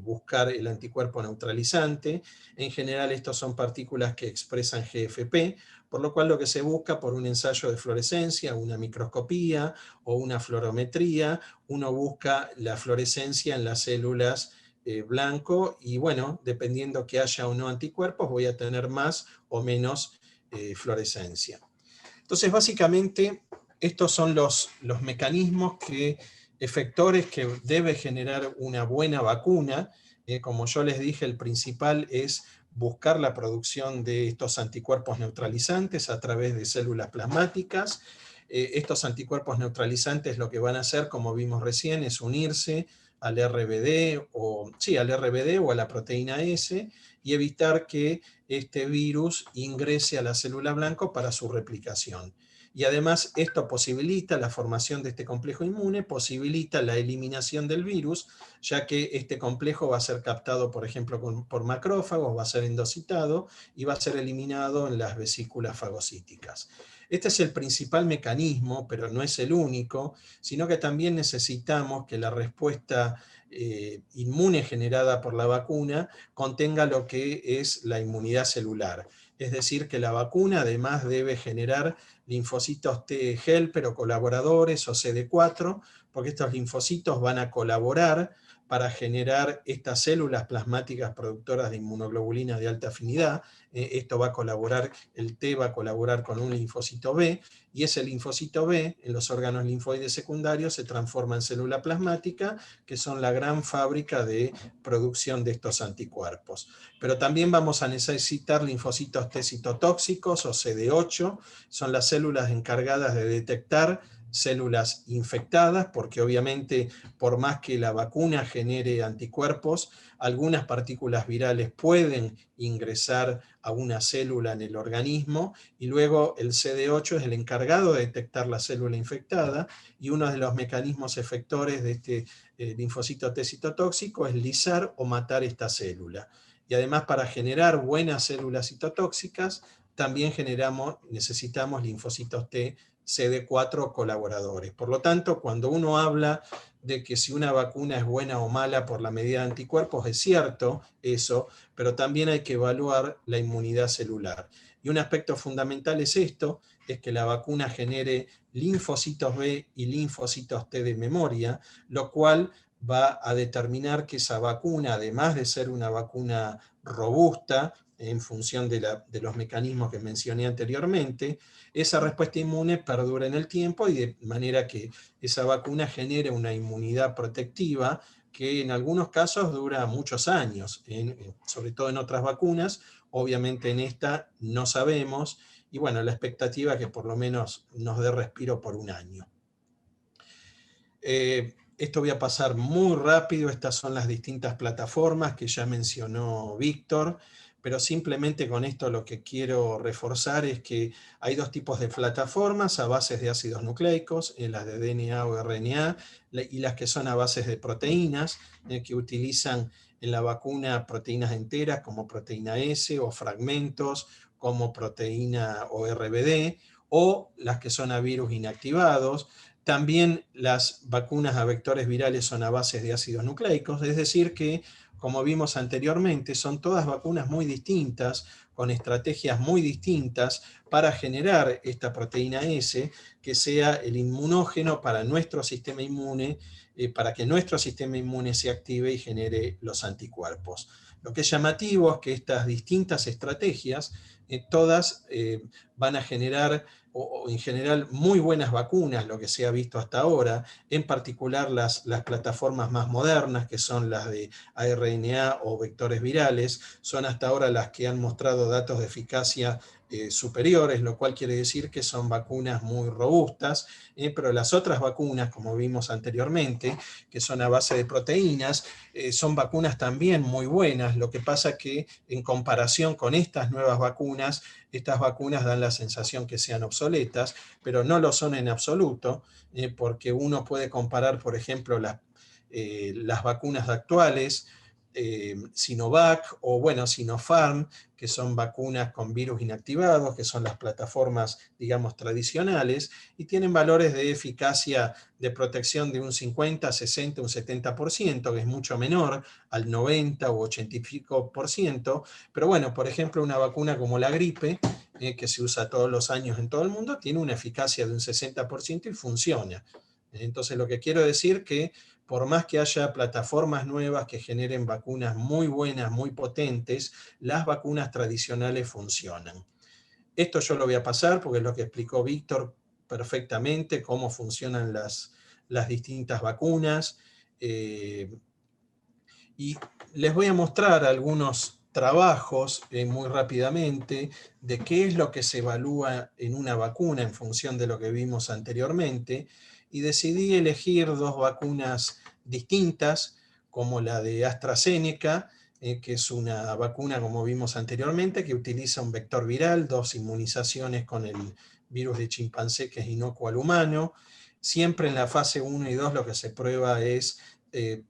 buscar el anticuerpo neutralizante. En general estos son partículas que expresan GFP, por lo cual lo que se busca por un ensayo de fluorescencia, una microscopía o una fluorometría, uno busca la fluorescencia en las células blanco, y bueno, dependiendo que haya o no anticuerpos, voy a tener más o menos fluorescencia. Entonces, básicamente, estos son los mecanismos efectores que debe generar una buena vacuna. Como yo les dije, el principal es buscar la producción de estos anticuerpos neutralizantes a través de células plasmáticas. Estos anticuerpos neutralizantes lo que van a hacer, como vimos recién, es unirse al RBD o a la proteína S, y evitar que este virus ingrese a la célula blanco para su replicación. Y además esto posibilita la formación de este complejo inmune, posibilita la eliminación del virus, ya que este complejo va a ser captado, por ejemplo, por macrófagos, va a ser endocitado y va a ser eliminado en las vesículas fagocíticas. Este es el principal mecanismo, pero no es el único, sino que también necesitamos que la respuesta inmune generada por la vacuna contenga lo que es la inmunidad celular. Es decir, que la vacuna además debe generar linfocitos T helper o colaboradores o CD4, porque estos linfocitos van a colaborar para generar estas células plasmáticas productoras de inmunoglobulinas de alta afinidad. Esto va a colaborar, el T va a colaborar con un linfocito B, y ese linfocito B, en los órganos linfoides secundarios, se transforma en célula plasmática, que son la gran fábrica de producción de estos anticuerpos. Pero también vamos a necesitar linfocitos T citotóxicos, o CD8, son las células encargadas de detectar células infectadas, porque obviamente por más que la vacuna genere anticuerpos, algunas partículas virales pueden ingresar a una célula en el organismo, y luego el CD8 es el encargado de detectar la célula infectada, y uno de los mecanismos efectores de este linfocito T citotóxico es lisar o matar esta célula. Y además, para generar buenas células citotóxicas, también necesitamos linfocitos T CD4 colaboradores. Por lo tanto, cuando uno habla de que si una vacuna es buena o mala por la medida de anticuerpos, es cierto eso, pero también hay que evaluar la inmunidad celular. Y un aspecto fundamental es esto, es que la vacuna genere linfocitos B y linfocitos T de memoria, lo cual va a determinar que esa vacuna, además de ser una vacuna robusta, en función de los mecanismos que mencioné anteriormente, esa respuesta inmune perdura en el tiempo, y de manera que esa vacuna genere una inmunidad protectiva que en algunos casos dura muchos años, sobre todo en otras vacunas. Obviamente en esta no sabemos, y bueno, la expectativa es que por lo menos nos dé respiro por un año. Esto voy a pasar muy rápido, estas son las distintas plataformas que ya mencionó Víctor, pero simplemente con esto lo que quiero reforzar es que hay dos tipos de plataformas a bases de ácidos nucleicos, las de DNA o RNA, y las que son a bases de proteínas, que utilizan en la vacuna proteínas enteras como proteína S, o fragmentos como proteína o RBD, o las que son a virus inactivados. También las vacunas a vectores virales son a bases de ácidos nucleicos, es decir que, como vimos anteriormente, son todas vacunas muy distintas, con estrategias muy distintas para generar esta proteína S, que sea el inmunógeno para nuestro sistema inmune, para que nuestro sistema inmune se active y genere los anticuerpos. Lo que es llamativo es que estas distintas estrategias, todas van a generar, o en general, muy buenas vacunas, lo que se ha visto hasta ahora, en particular las plataformas más modernas, que son las de ARNA o vectores virales, son hasta ahora las que han mostrado datos de eficacia superiores, lo cual quiere decir que son vacunas muy robustas, pero las otras vacunas, como vimos anteriormente, que son a base de proteínas, son vacunas también muy buenas. Lo que pasa que en comparación con estas nuevas vacunas, estas vacunas dan la sensación que sean obsoletas, pero no lo son en absoluto, porque uno puede comparar, por ejemplo, las vacunas actuales, Sinovac o bueno, Sinopharm, que son vacunas con virus inactivados, que son las plataformas, digamos, tradicionales, y tienen valores de eficacia de protección de un 50, 60, un 70%, que es mucho menor al 90 o 80 y pico por ciento. Pero bueno, por ejemplo, una vacuna como la gripe, que se usa todos los años en todo el mundo, tiene una eficacia de un 60% y funciona. Entonces, lo que quiero decir que por más que haya plataformas nuevas que generen vacunas muy buenas, muy potentes, las vacunas tradicionales funcionan. Esto yo lo voy a pasar porque es lo que explicó Víctor perfectamente, cómo funcionan las distintas vacunas. Y les voy a mostrar algunos trabajos muy rápidamente de qué es lo que se evalúa en una vacuna en función de lo que vimos anteriormente, y decidí elegir dos vacunas distintas, como la de AstraZeneca, que es una vacuna, como vimos anteriormente, que utiliza un vector viral, dos inmunizaciones con el virus de chimpancé, que es inocuo al humano. Siempre en la fase 1 y 2 lo que se prueba es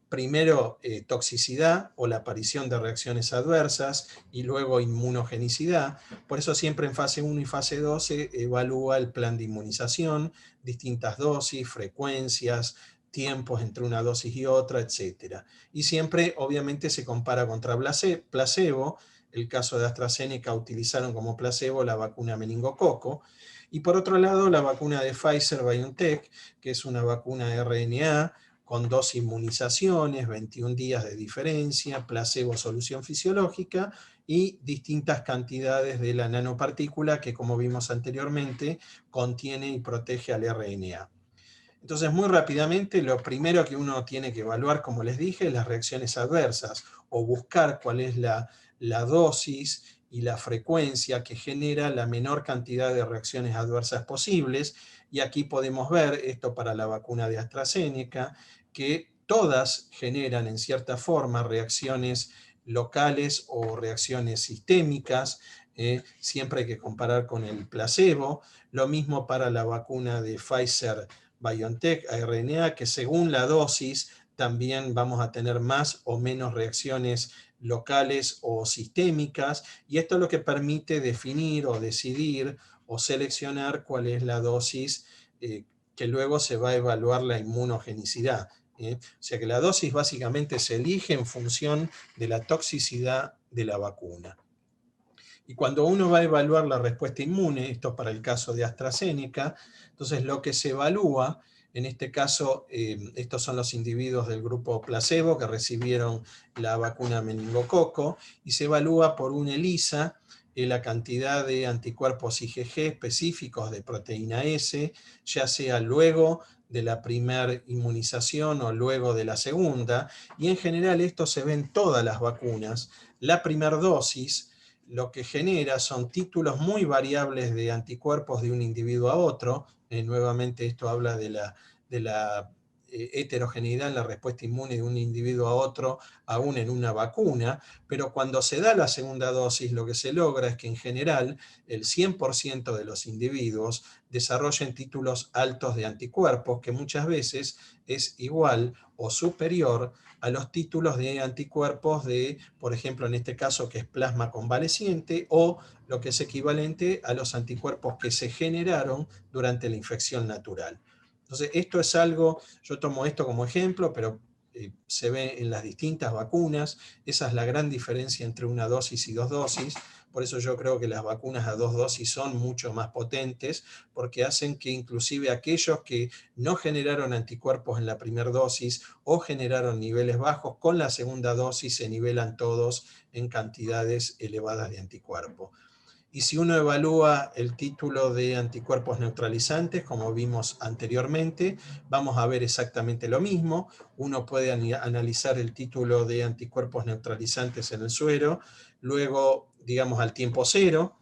primero toxicidad o la aparición de reacciones adversas, y luego inmunogenicidad. Por eso siempre en fase 1 y fase 2 se evalúa el plan de inmunización, distintas dosis, frecuencias, tiempos entre una dosis y otra, etc. Y siempre obviamente se compara contra placebo. El caso de AstraZeneca utilizaron como placebo la vacuna meningococo. Y por otro lado, la vacuna de Pfizer-BioNTech, que es una vacuna de RNA con 2 inmunizaciones, 21 días de diferencia, placebo solución fisiológica y distintas cantidades de la nanopartícula que, como vimos anteriormente, contiene y protege al RNA. Entonces, muy rápidamente, lo primero que uno tiene que evaluar, como les dije, es las reacciones adversas, o buscar cuál es la dosis y la frecuencia que genera la menor cantidad de reacciones adversas posibles. Y aquí podemos ver, esto para la vacuna de AstraZeneca, que todas generan en cierta forma reacciones locales o reacciones sistémicas, siempre hay que comparar con el placebo. Lo mismo para la vacuna de Pfizer-BioNTech, RNA, que según la dosis también vamos a tener más o menos reacciones locales o sistémicas, y esto es lo que permite definir o decidir o seleccionar cuál es la dosis que luego se va a evaluar la inmunogenicidad. O sea que la dosis básicamente se elige en función de la toxicidad de la vacuna. Y cuando uno va a evaluar la respuesta inmune, esto para el caso de AstraZeneca, entonces lo que se evalúa, en este caso, estos son los individuos del grupo placebo que recibieron la vacuna meningococo, y se evalúa por un ELISA la cantidad de anticuerpos IgG específicos de proteína S, ya sea luego de la primera inmunización o luego de la segunda, y en general esto se ve en todas las vacunas. La primera dosis lo que genera son títulos muy variables de anticuerpos de un individuo a otro. Nuevamente esto habla de la heterogeneidad en la respuesta inmune de un individuo a otro, aún en una vacuna, pero cuando se da la segunda dosis, lo que se logra es que en general el 100% de los individuos desarrollen títulos altos de anticuerpos, que muchas veces es igual o superior a los títulos de anticuerpos de, por ejemplo, en este caso, que es plasma convaleciente, o lo que es equivalente a los anticuerpos que se generaron durante la infección natural. Entonces, esto es algo, yo tomo esto como ejemplo, pero se ve en las distintas vacunas. Esa es la gran diferencia entre una dosis y 2 dosis. Por eso yo creo que las vacunas a 2 dosis son mucho más potentes, porque hacen que inclusive aquellos que no generaron anticuerpos en la primera dosis o generaron niveles bajos, con la segunda dosis se nivelan todos en cantidades elevadas de anticuerpos. Y si uno evalúa el título de anticuerpos neutralizantes, como vimos anteriormente, vamos a ver exactamente lo mismo. Uno puede analizar el título de anticuerpos neutralizantes en el suero, luego, digamos, al tiempo cero,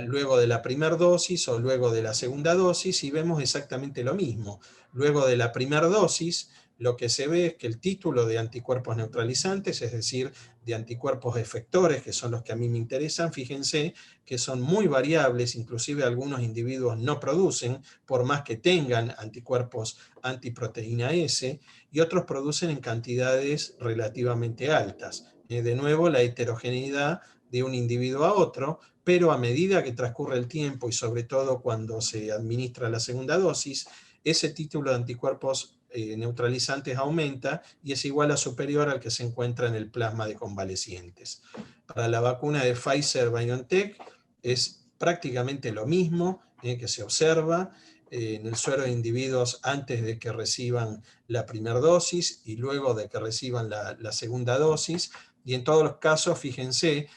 luego de la primera dosis o luego de la segunda dosis, y vemos exactamente lo mismo. Luego de la primera dosis, lo que se ve es que el título de anticuerpos neutralizantes, es decir, de anticuerpos efectores, que son los que a mí me interesan, fíjense que son muy variables, inclusive algunos individuos no producen, por más que tengan anticuerpos antiproteína S, y otros producen en cantidades relativamente altas. De nuevo, la heterogeneidad de un individuo a otro, pero a medida que transcurre el tiempo y sobre todo cuando se administra la segunda dosis, ese título de anticuerpos neutralizantes aumenta y es igual a superior al que se encuentra en el plasma de convalecientes. Para la vacuna de Pfizer-BioNTech es prácticamente lo mismo que se observa en el suero de individuos antes de que reciban la primera dosis y luego de que reciban la segunda dosis. Y en todos los casos, fíjense,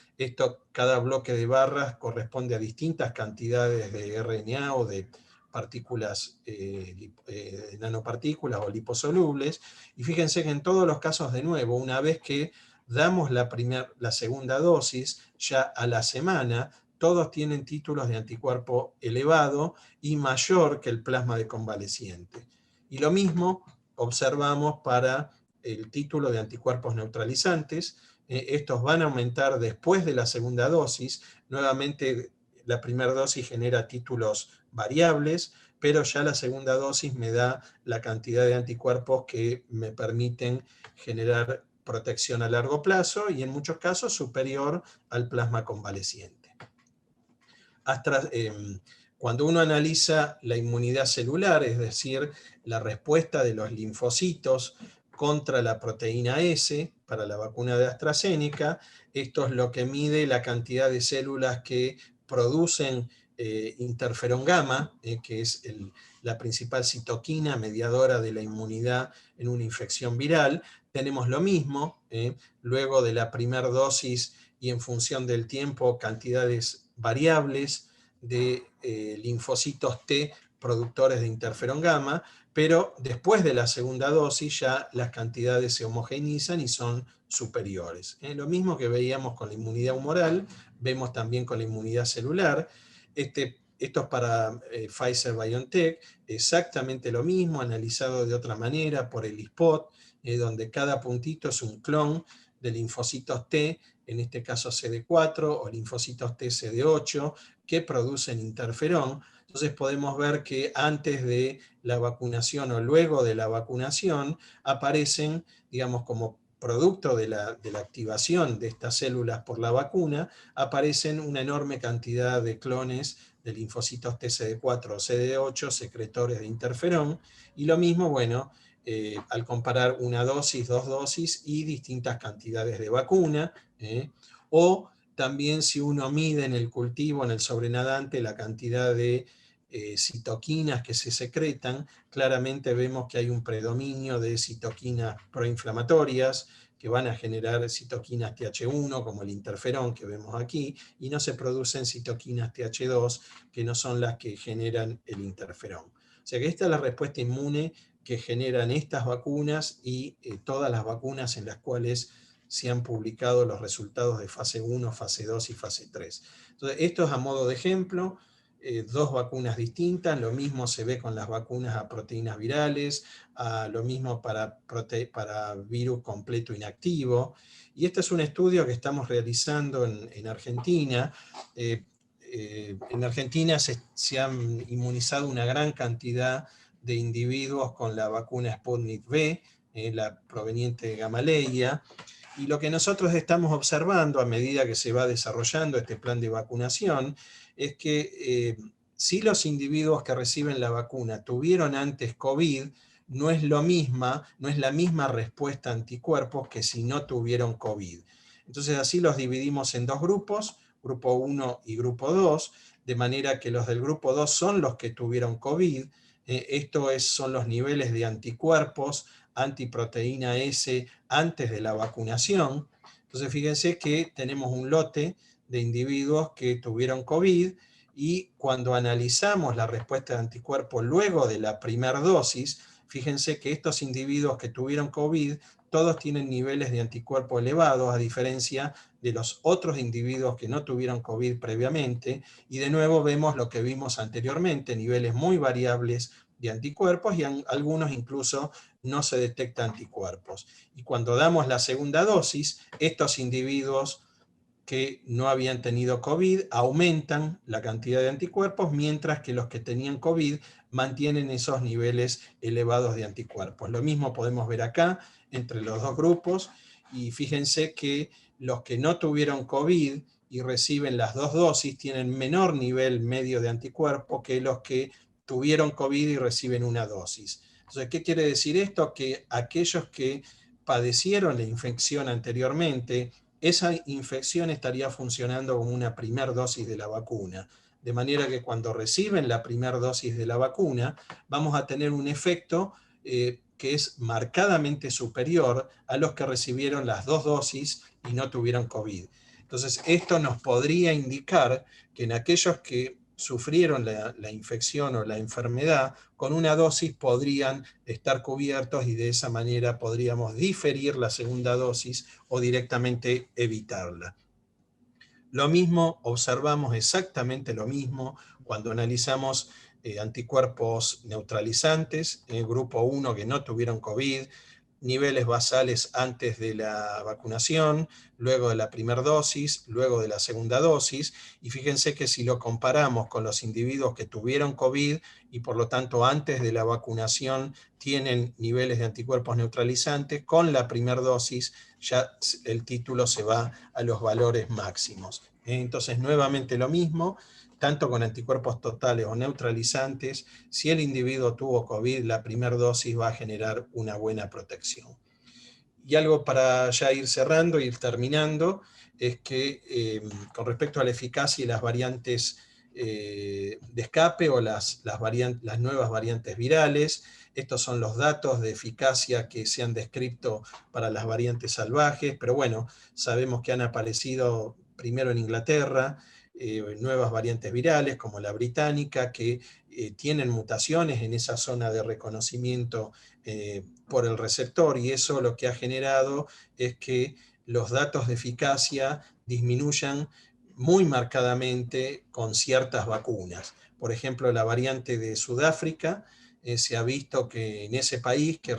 cada bloque de barras corresponde a distintas cantidades de RNA o de partículas, nanopartículas o liposolubles. Y fíjense que en todos los casos, de nuevo, una vez que damos la segunda dosis, ya a la semana, todos tienen títulos de anticuerpo elevado y mayor que el plasma de convaleciente. Y lo mismo observamos para el título de anticuerpos neutralizantes. Estos van a aumentar después de la segunda dosis. Nuevamente, la primera dosis genera títulos variables, pero ya la segunda dosis me da la cantidad de anticuerpos que me permiten generar protección a largo plazo y en muchos casos superior al plasma convaleciente. Cuando uno analiza la inmunidad celular, es decir, la respuesta de los linfocitos contra la proteína S para la vacuna de AstraZeneca, esto es lo que mide la cantidad de células que producen interferón gamma, que es la principal citoquina mediadora de la inmunidad en una infección viral. Tenemos lo mismo, luego de la primera dosis y en función del tiempo, cantidades variables de linfocitos T productores de interferón gamma, pero después de la segunda dosis ya las cantidades se homogeneizan y son superiores. Lo mismo que veíamos con la inmunidad humoral, vemos también con la inmunidad celular. Esto es para Pfizer-BioNTech, exactamente lo mismo, analizado de otra manera por el ISPOT, donde cada puntito es un clon de linfocitos T, en este caso CD4, o linfocitos T CD8, que producen interferón. Entonces podemos ver que antes de la vacunación o luego de la vacunación aparecen, digamos, como producto de la activación de estas células por la vacuna, aparecen una enorme cantidad de clones de linfocitos TCD4 o CD8, secretores de interferón, y lo mismo, bueno, al comparar una dosis, dos dosis y distintas cantidades de vacuna, o también si uno mide en el cultivo, en el sobrenadante, la cantidad de citoquinas que se secretan, claramente vemos que hay un predominio de citoquinas proinflamatorias que van a generar citoquinas TH1 como el interferón que vemos aquí, y no se producen citoquinas TH2 que no son las que generan el interferón. O sea que esta es la respuesta inmune que generan estas vacunas y todas las vacunas en las cuales se han publicado los resultados de fase 1, fase 2 y fase 3. Entonces, esto es a modo de ejemplo. Dos vacunas distintas, lo mismo se ve con las vacunas a proteínas virales, lo mismo para virus completo inactivo. Y este es un estudio que estamos realizando en Argentina. En Argentina se han inmunizado una gran cantidad de individuos con la vacuna Sputnik V, la proveniente de Gamaleya. Y lo que nosotros estamos observando a medida que se va desarrollando este plan de vacunación es que si los individuos que reciben la vacuna tuvieron antes COVID, no es la misma respuesta a anticuerpos que si no tuvieron COVID. Entonces así los dividimos en dos grupos, grupo 1 y grupo 2, de manera que los del grupo 2 son los que tuvieron COVID. Son los niveles de anticuerpos, antiproteína S antes de la vacunación. Entonces fíjense que tenemos un lote de individuos que tuvieron COVID y cuando analizamos la respuesta de anticuerpos luego de la primera dosis, fíjense que estos individuos que tuvieron COVID todos tienen niveles de anticuerpos elevados, a diferencia de los otros individuos que no tuvieron COVID previamente, y de nuevo vemos lo que vimos anteriormente, niveles muy variables de anticuerpos y algunos incluso no se detectan anticuerpos. Y cuando damos la segunda dosis, estos individuos que no habían tenido COVID aumentan la cantidad de anticuerpos, mientras que los que tenían COVID mantienen esos niveles elevados de anticuerpos. Lo mismo podemos ver acá entre los dos grupos, y fíjense que los que no tuvieron COVID y reciben las dos dosis tienen menor nivel medio de anticuerpos que los que tuvieron COVID y reciben una dosis. Entonces, ¿qué quiere decir esto? Que aquellos que padecieron la infección anteriormente, esa infección estaría funcionando como una primera dosis de la vacuna. De manera que cuando reciben la primera dosis de la vacuna, vamos a tener un efecto que es marcadamente superior a los que recibieron las dos dosis y no tuvieron COVID. Entonces, esto nos podría indicar que en aquellos que sufrieron la infección o la enfermedad, con una dosis podrían estar cubiertos y de esa manera podríamos diferir la segunda dosis o directamente evitarla. Lo mismo, observamos exactamente lo mismo cuando analizamos anticuerpos neutralizantes, en el grupo 1 que no tuvieron COVID, niveles basales antes de la vacunación, luego de la primera dosis, luego de la segunda dosis, y fíjense que si lo comparamos con los individuos que tuvieron COVID y por lo tanto antes de la vacunación tienen niveles de anticuerpos neutralizantes, con la primera dosis ya el título se va a los valores máximos. Entonces nuevamente lo mismo, tanto con anticuerpos totales o neutralizantes, si el individuo tuvo COVID, la primera dosis va a generar una buena protección. Y algo para ya ir cerrando, ir terminando, es que con respecto a la eficacia y las variantes de escape o las nuevas variantes virales. Estos son los datos de eficacia que se han descrito para las variantes salvajes, pero bueno, sabemos que han aparecido primero en Inglaterra nuevas variantes virales como la británica, que tienen mutaciones en esa zona de reconocimiento por el receptor, y eso lo que ha generado es que los datos de eficacia disminuyan muy marcadamente con ciertas vacunas. Por ejemplo, la variante de Sudáfrica, se ha visto que en ese país, que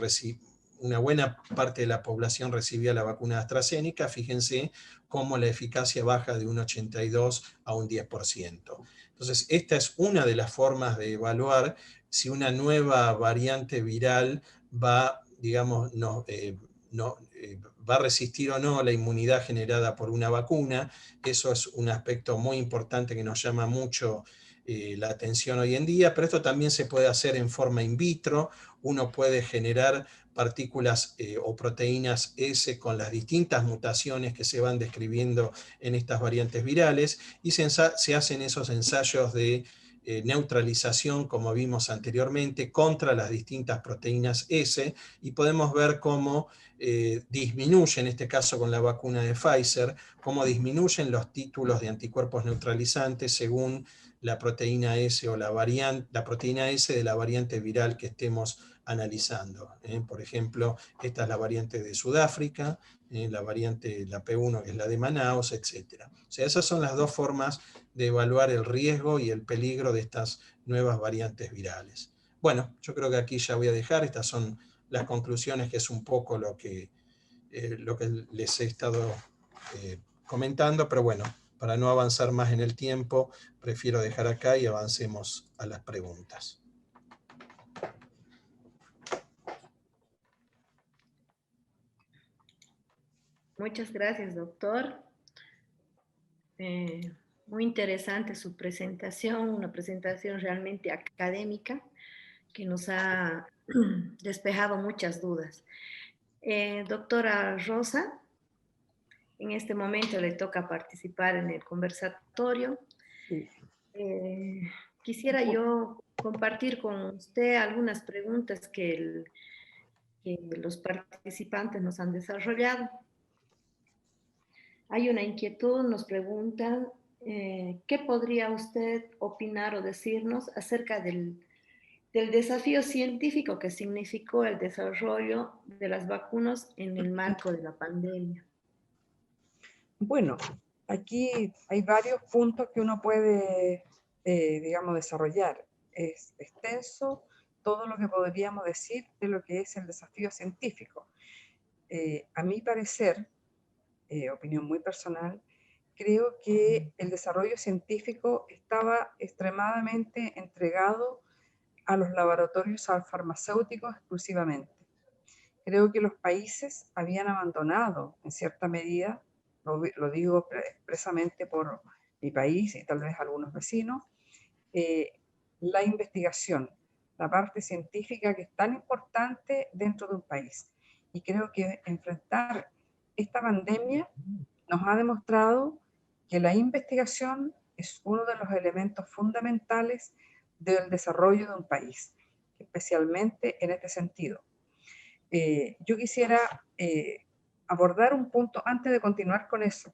una buena parte de la población recibía la vacuna AstraZeneca, fíjense cómo la eficacia baja de un 82 a un 10%. Entonces, esta es una de las formas de evaluar si una nueva variante viral va, digamos, va a resistir o no la inmunidad generada por una vacuna. Eso es un aspecto muy importante que nos llama mucho la atención hoy en día, pero esto también se puede hacer en forma in vitro. Uno puede generar partículas o proteínas S con las distintas mutaciones que se van describiendo en estas variantes virales, y se hacen esos ensayos de neutralización, como vimos anteriormente, contra las distintas proteínas S, y podemos ver cómo disminuye, en este caso con la vacuna de Pfizer, cómo disminuyen los títulos de anticuerpos neutralizantes según la proteína S o la proteína S de la variante viral que estemos analizando. Por ejemplo, esta es la variante de Sudáfrica, la variante, la P1, que es la de Manaus, etc. O sea, esas son las dos formas de evaluar el riesgo y el peligro de estas nuevas variantes virales. Bueno, yo creo que aquí ya voy a dejar. Estas son las conclusiones, que es un poco lo que les he estado comentando, pero bueno, para no avanzar más en el tiempo, prefiero dejar acá y avancemos a las preguntas. Muchas gracias, doctor. Muy interesante su presentación, una presentación realmente académica que nos ha despejado muchas dudas. Doctora Rosa, en este momento le toca participar en el conversatorio. Sí. Quisiera yo compartir con usted algunas preguntas que los participantes nos han desarrollado. Hay una inquietud, nos preguntan, ¿qué podría usted opinar o decirnos acerca del desafío científico que significó el desarrollo de las vacunas en el marco de la pandemia? Bueno, aquí hay varios puntos que uno puede, digamos, desarrollar. Es extenso todo lo que podríamos decir de lo que es el desafío científico. A mi parecer, opinión muy personal, creo que el desarrollo científico estaba extremadamente entregado a los laboratorios farmacéuticos exclusivamente. Creo que los países habían abandonado, en cierta medida, lo digo expresamente por mi país y tal vez algunos vecinos, la investigación, la parte científica que es tan importante dentro de un país. Y creo que enfrentar esta pandemia nos ha demostrado que la investigación es uno de los elementos fundamentales del desarrollo de un país, especialmente en este sentido. Yo quisiera abordar un punto antes de continuar con eso.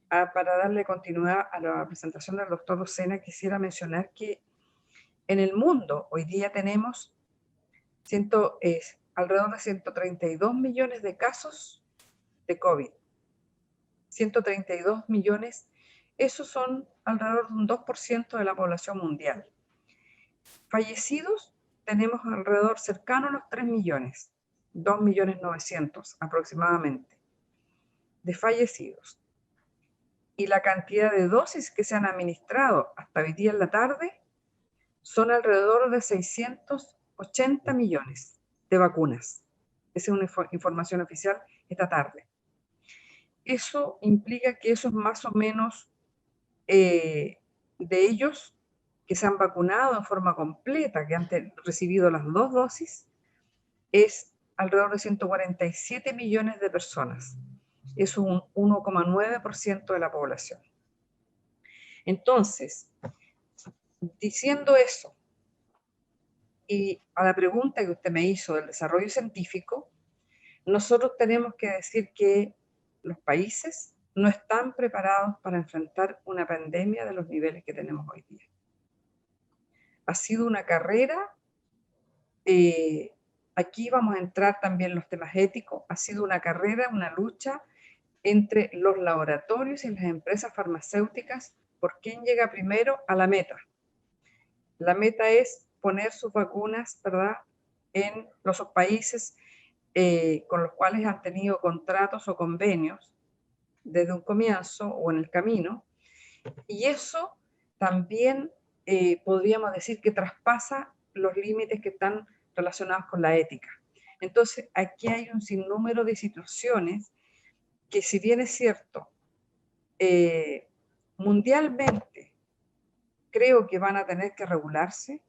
Para darle continuidad a la presentación del doctor Lucena, quisiera mencionar que en el mundo hoy día tenemos alrededor de 132 millones de casos de COVID. 132 millones, esos son alrededor de un 2% de la población mundial. Fallecidos tenemos alrededor cercano a los 3 millones, 2.900.000 aproximadamente, de fallecidos. Y la cantidad de dosis que se han administrado hasta hoy día en la tarde son alrededor de 680 millones de vacunas. Esa es una información oficial esta tarde. Eso implica que eso es más o menos de ellos que se han vacunado en forma completa, que han recibido las 2 dosis, es alrededor de 147 millones de personas. Es un 1,9% de la población. Entonces, Diciendo eso, y a la pregunta que usted me hizo del desarrollo científico, nosotros tenemos que decir que los países no están preparados para enfrentar una pandemia de los niveles que tenemos hoy día. Ha sido una carrera, aquí vamos a entrar también los temas éticos, ha sido una carrera, una lucha entre los laboratorios y las empresas farmacéuticas por quién llega primero a la meta. La meta es poner sus vacunas, ¿verdad?, en los países con los cuales han tenido contratos o convenios desde un comienzo o en el camino, y eso también podríamos decir que traspasa los límites que están relacionados con la ética. Entonces, aquí hay un sinnúmero de situaciones que, si bien es cierto, mundialmente creo que van a tener que regularse,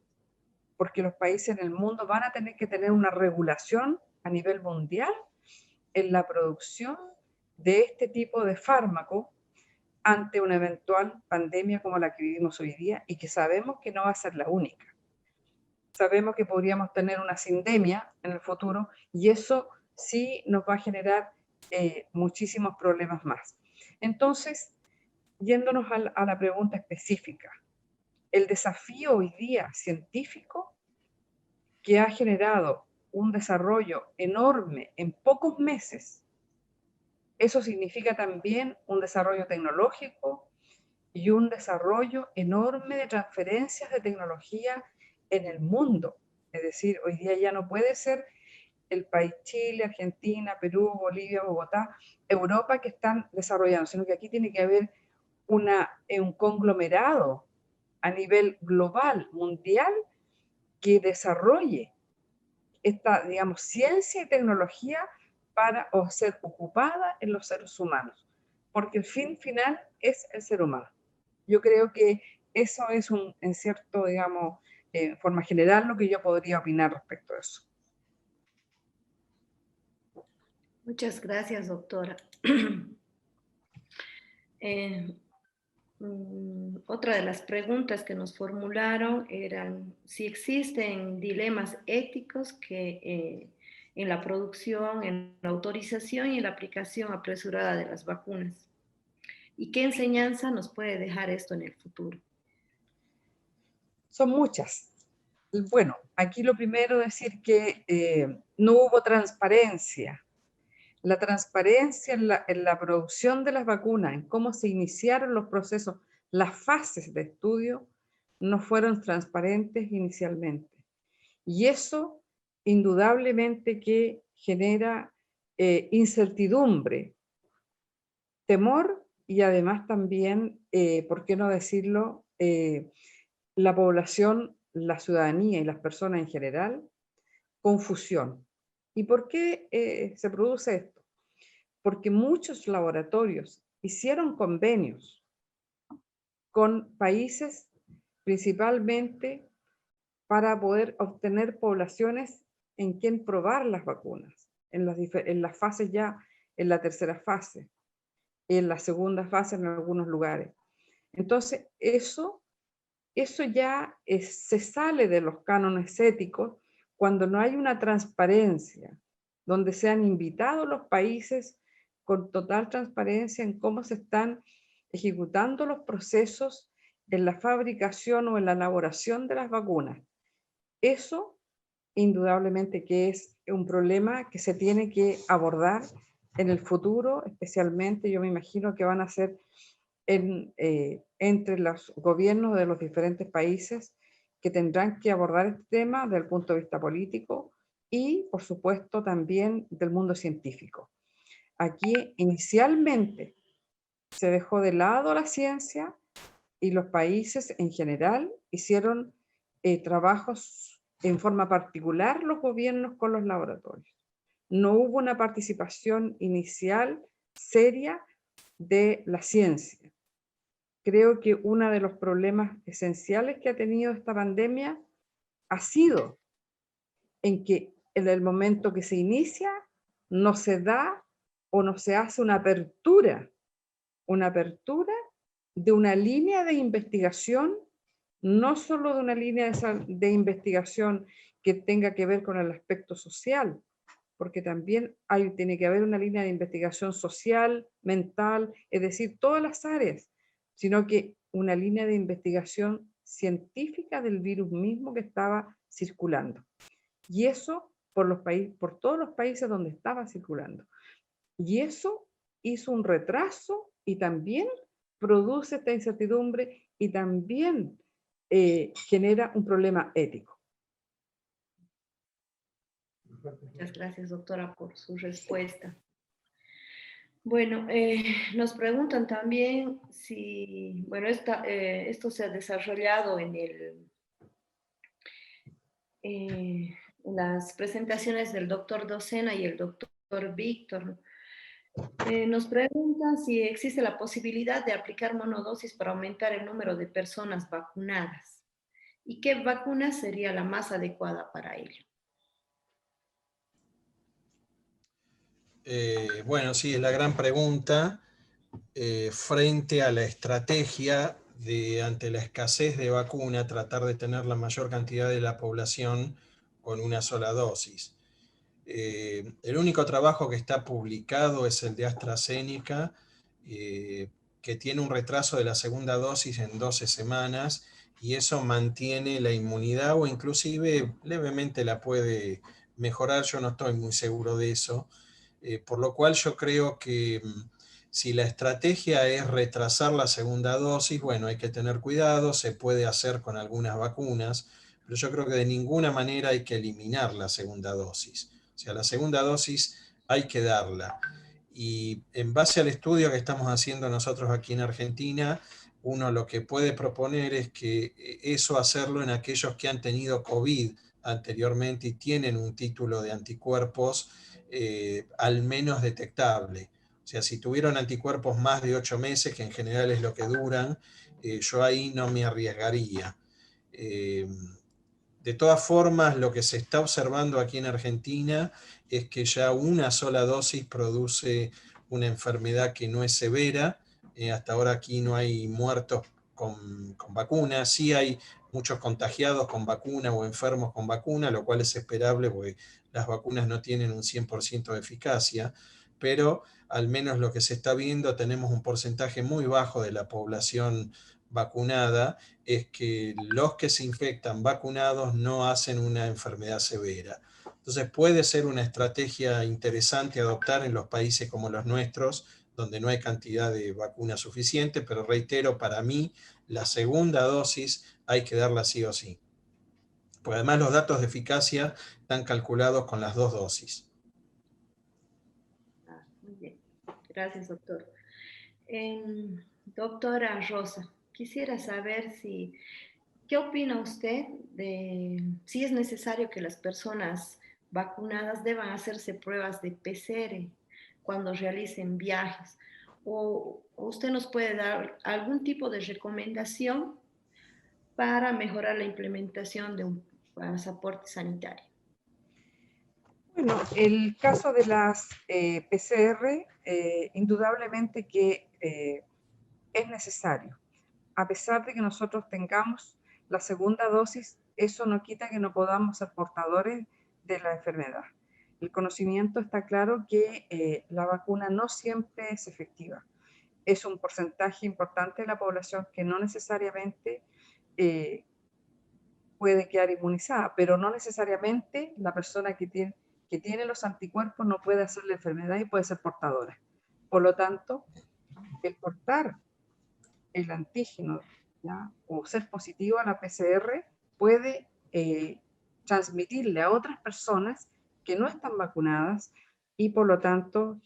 porque los países en el mundo van a tener que tener una regulación a nivel mundial en la producción de este tipo de fármaco ante una eventual pandemia como la que vivimos hoy día, y que sabemos que no va a ser la única. Sabemos que podríamos tener una sindemia en el futuro, y eso sí nos va a generar muchísimos problemas más. Entonces, yéndonos a la pregunta específica, el desafío hoy día científico, que ha generado un desarrollo enorme en pocos meses, eso significa también un desarrollo tecnológico y un desarrollo enorme de transferencias de tecnología en el mundo. Es decir, hoy día ya no puede ser el país Chile, Argentina, Perú, Bolivia, Bogotá, Europa que están desarrollando, sino que aquí tiene que haber un conglomerado a nivel global, mundial, que desarrolle esta, digamos, ciencia y tecnología para ser ocupada en los seres humanos, porque el fin final es el ser humano. Yo creo que eso es en cierto, digamos, forma general lo que yo podría opinar respecto a eso. Muchas gracias, doctora. Otra de las preguntas que nos formularon eran si existen dilemas éticos en la producción, en la autorización y en la aplicación apresurada de las vacunas. ¿Y qué enseñanza nos puede dejar esto en el futuro? Son muchas. Bueno, aquí lo primero es decir que no hubo transparencia. La transparencia en la producción de las vacunas, en cómo se iniciaron los procesos, las fases de estudio, no fueron transparentes inicialmente. Y eso indudablemente que genera incertidumbre, temor y además también, ¿por qué no decirlo?, la población, la ciudadanía y las personas en general, confusión. ¿Y por qué se produce esto? Porque muchos laboratorios hicieron convenios con países principalmente para poder obtener poblaciones en quien probar las vacunas, en las fases ya, en la tercera fase, en la segunda fase en algunos lugares. Entonces, eso ya se sale de los cánones éticos cuando no hay una transparencia, donde se han invitado los países con total transparencia en cómo se están ejecutando los procesos en la fabricación o en la elaboración de las vacunas. Eso indudablemente que es un problema que se tiene que abordar en el futuro, especialmente yo me imagino que van a ser entre los gobiernos de los diferentes países que tendrán que abordar este tema desde el punto de vista político y, por supuesto, también del mundo científico. Aquí inicialmente se dejó de lado la ciencia y los países en general hicieron trabajos en forma particular los gobiernos con los laboratorios. No hubo una participación inicial seria de la ciencia. Creo que uno de los problemas esenciales que ha tenido esta pandemia ha sido en que en el momento que se inicia no se da o no se hace una apertura de una línea de investigación no solo de una línea de investigación que tenga que ver con el aspecto social, porque también tiene que haber una línea de investigación social, mental, es decir, todas las áreas, sino que una línea de investigación científica del virus mismo que estaba circulando. Y eso por todos los países donde estaba circulando. Y eso hizo un retraso y también produce esta incertidumbre y también genera un problema ético. Muchas gracias, doctora, por su respuesta. Bueno, nos preguntan también si, bueno, esto se ha desarrollado en las presentaciones del doctor Docena y el doctor Víctor. Nos preguntan si existe la posibilidad de aplicar monodosis para aumentar el número de personas vacunadas y qué vacuna sería la más adecuada para ello. Bueno, sí, es la gran pregunta frente a la estrategia de, ante la escasez de vacuna, tratar de tener la mayor cantidad de la población con una sola dosis. El único trabajo que está publicado es el de AstraZeneca, que tiene un retraso de la segunda dosis en 12 semanas, y eso mantiene la inmunidad o inclusive levemente la puede mejorar. Yo no estoy muy seguro de eso. Por lo cual yo creo que si la estrategia es retrasar la segunda dosis, bueno, hay que tener cuidado, se puede hacer con algunas vacunas, pero yo creo que de ninguna manera hay que eliminar la segunda dosis. O sea, la segunda dosis hay que darla. Y en base al estudio que estamos haciendo nosotros aquí en Argentina, uno lo que puede proponer es que eso hacerlo en aquellos que han tenido COVID anteriormente y tienen un título de anticuerpos al menos detectable. O sea, si tuvieron anticuerpos más de 8 meses, que en general es lo que duran, yo ahí no me arriesgaría. De todas formas, lo que se está observando aquí en Argentina es que ya una sola dosis produce una enfermedad que no es severa. Hasta ahora aquí no hay muertos con vacuna. Sí hay muchos contagiados con vacuna o enfermos con vacuna, lo cual es esperable porque las vacunas no tienen un 100% de eficacia, pero al menos lo que se está viendo, tenemos un porcentaje muy bajo de la población vacunada, es que los que se infectan vacunados no hacen una enfermedad severa. Entonces puede ser una estrategia interesante adoptar en los países como los nuestros, donde no hay cantidad de vacunas suficiente, pero reitero, para mí la segunda dosis hay que darla sí o sí. Porque además los datos de eficacia están calculados con las 2 dosis. Muy bien, gracias, doctor. Doctora Rosa, quisiera saber ¿qué opina usted de si es necesario que las personas vacunadas deban hacerse pruebas de PCR cuando realicen viajes? ¿O usted nos puede dar algún tipo de recomendación para mejorar la implementación de un pasaporte sanitario? Bueno, el caso de las PCR, indudablemente que es necesario. A pesar de que nosotros tengamos la segunda dosis, eso no quita que no podamos ser portadores de la enfermedad. El conocimiento está claro que la vacuna no siempre es efectiva. Es un porcentaje importante de la población que no necesariamente puede quedar inmunizada, pero no necesariamente la persona que tiene los anticuerpos no puede hacer la enfermedad y puede ser portadora. Por lo tanto, el portar el antígeno, ¿ya?, o ser positivo a la PCR puede transmitirle a otras personas que no están vacunadas y por lo tanto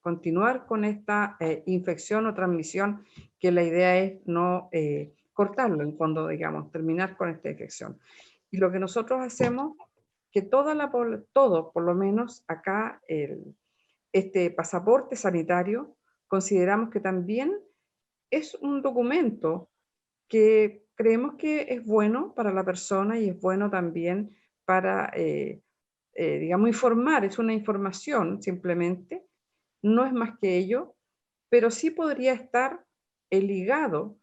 continuar con esta infección o transmisión, que la idea es no cortarlo, en fondo, digamos, terminar con esta infección. Y lo que nosotros hacemos, que todo, por lo menos acá, este pasaporte sanitario, consideramos que también es un documento que creemos que es bueno para la persona y es bueno también para, digamos, informar. Es una información simplemente, no es más que ello, pero sí podría estar ligado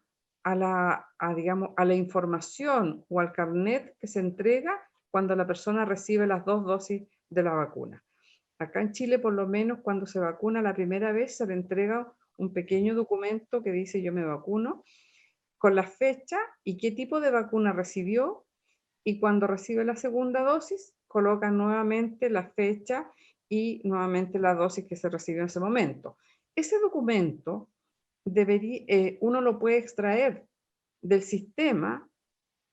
digamos, a la información o al carnet que se entrega cuando la persona recibe las 2 dosis de la vacuna. Acá en Chile, por lo menos, cuando se vacuna la primera vez, se le entrega un pequeño documento que dice yo me vacuno, con la fecha y qué tipo de vacuna recibió, y cuando recibe la segunda dosis, coloca nuevamente la fecha y nuevamente la dosis que se recibió en ese momento. Ese documento uno lo puede extraer del sistema,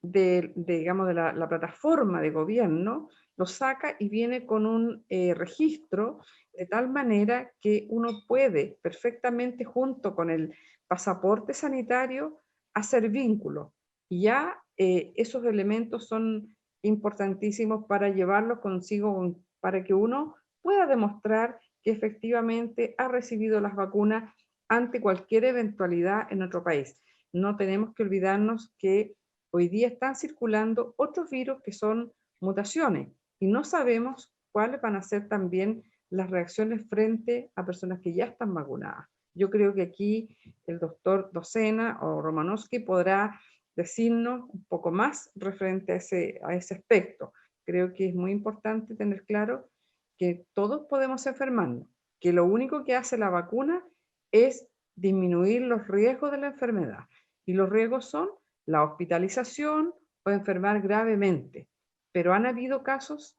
digamos, de la plataforma de gobierno, lo saca y viene con un registro, de tal manera que uno puede perfectamente, junto con el pasaporte sanitario, hacer vínculo. Y ya esos elementos son importantísimos para llevarlos consigo, para que uno pueda demostrar que efectivamente ha recibido las vacunas ante cualquier eventualidad en nuestro país. No tenemos que olvidarnos que hoy día están circulando otros virus que son mutaciones y no sabemos cuáles van a ser también las reacciones frente a personas que ya están vacunadas. Yo creo que aquí el doctor Docena o Romanowski podrá decirnos un poco más referente a ese aspecto. Creo que es muy importante tener claro que todos podemos enfermarnos, que lo único que hace la vacuna es disminuir los riesgos de la enfermedad. Y los riesgos son la hospitalización o enfermar gravemente. Pero han habido casos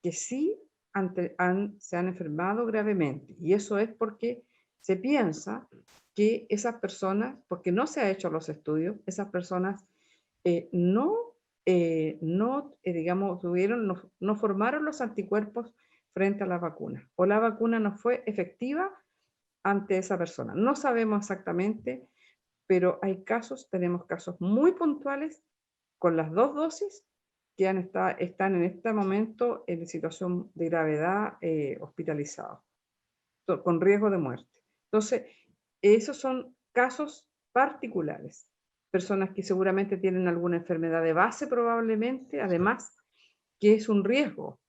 que sí se han enfermado gravemente. Y eso es porque se piensa que esas personas, porque no se ha hecho los estudios, esas personas digamos, no formaron los anticuerpos frente a la vacuna, o la vacuna no fue efectiva ante esa persona. No sabemos exactamente, pero tenemos casos muy puntuales con las 2 dosis que están en este momento en situación de gravedad, hospitalizados, con riesgo de muerte. Entonces, esos son casos particulares. Personas que seguramente tienen alguna enfermedad de base probablemente, además, que es un riesgo.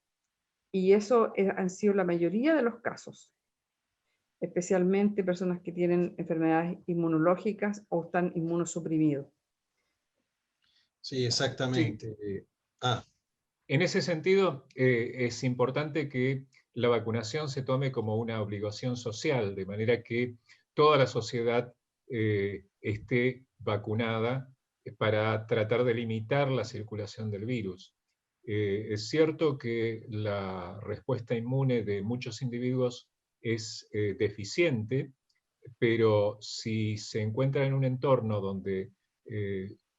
Y eso han sido la mayoría de los casos, especialmente personas que tienen enfermedades inmunológicas o están inmunosuprimidos. Sí, exactamente. Sí. Ah, En ese sentido, es importante que la vacunación se tome como una obligación social, de manera que toda la sociedad esté vacunada para tratar de limitar la circulación del virus. Es cierto que la respuesta inmune de muchos individuos es deficiente, pero si se encuentra en un entorno donde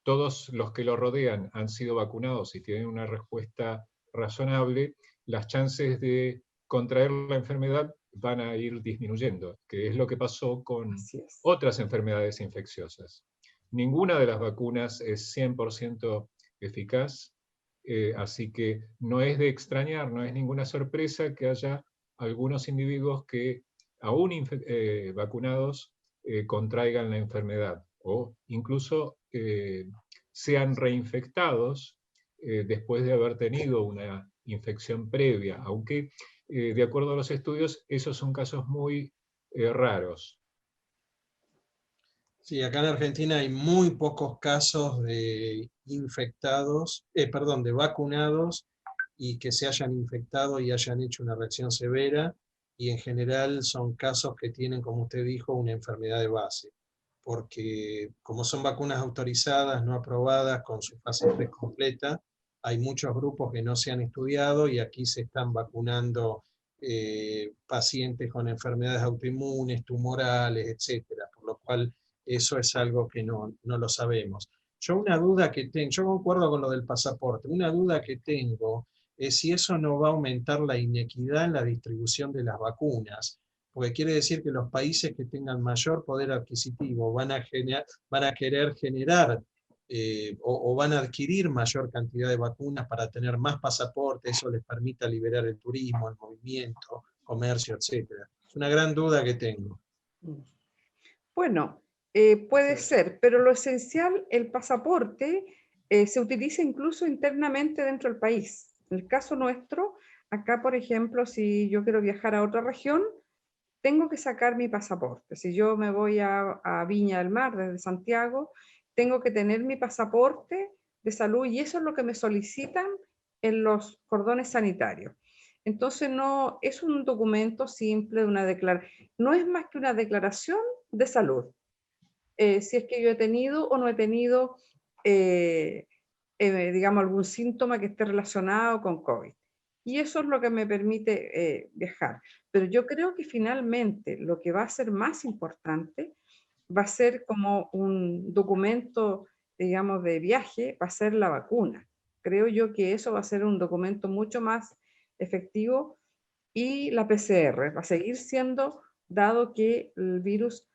todos los que lo rodean han sido vacunados y tienen una respuesta razonable, las chances de contraer la enfermedad van a ir disminuyendo, que es lo que pasó con otras enfermedades infecciosas. Ninguna de las vacunas es 100% eficaz, así que no es de extrañar, no es ninguna sorpresa que haya algunos individuos que, aún vacunados, contraigan la enfermedad o incluso sean reinfectados después de haber tenido una infección previa, aunque de acuerdo a los estudios esos son casos muy raros. sí, acá en Argentina hay muy pocos casos de de vacunados y que se hayan infectado y hayan hecho una reacción severa, y en general son casos que tienen, como usted dijo, una enfermedad de base, porque como son vacunas autorizadas, no aprobadas, con su fase 3 completa, hay muchos grupos que no se han estudiado y aquí se están vacunando pacientes con enfermedades autoinmunes, tumorales, etcétera, por lo cual eso es algo que no lo sabemos. Yo concuerdo con lo del pasaporte, una duda que tengo es si eso no va a aumentar la inequidad en la distribución de las vacunas, porque quiere decir que los países que tengan mayor poder adquisitivo van a querer generar o van a adquirir mayor cantidad de vacunas para tener más pasaportes, eso les permita liberar el turismo, el movimiento, comercio, etc. Es una gran duda que tengo. Bueno, puede ser, pero lo esencial, el pasaporte, se utiliza incluso internamente dentro del país. En el caso nuestro, acá, por ejemplo, si yo quiero viajar a otra región, tengo que sacar mi pasaporte. Si yo me voy a Viña del Mar desde Santiago tengo que tener mi pasaporte de salud y eso es lo que me solicitan en los cordones sanitarios. Entonces no es un documento simple, de una declaración, no es más que una declaración de salud. Si es que yo he tenido o no he tenido, digamos, algún síntoma que esté relacionado con COVID. Y eso es lo que me permite viajar. Pero yo creo que finalmente lo que va a ser más importante va a ser como un documento, digamos, de viaje, va a ser la vacuna. Creo yo que eso va a ser un documento mucho más efectivo y la PCR va a seguir siendo, dado que el virus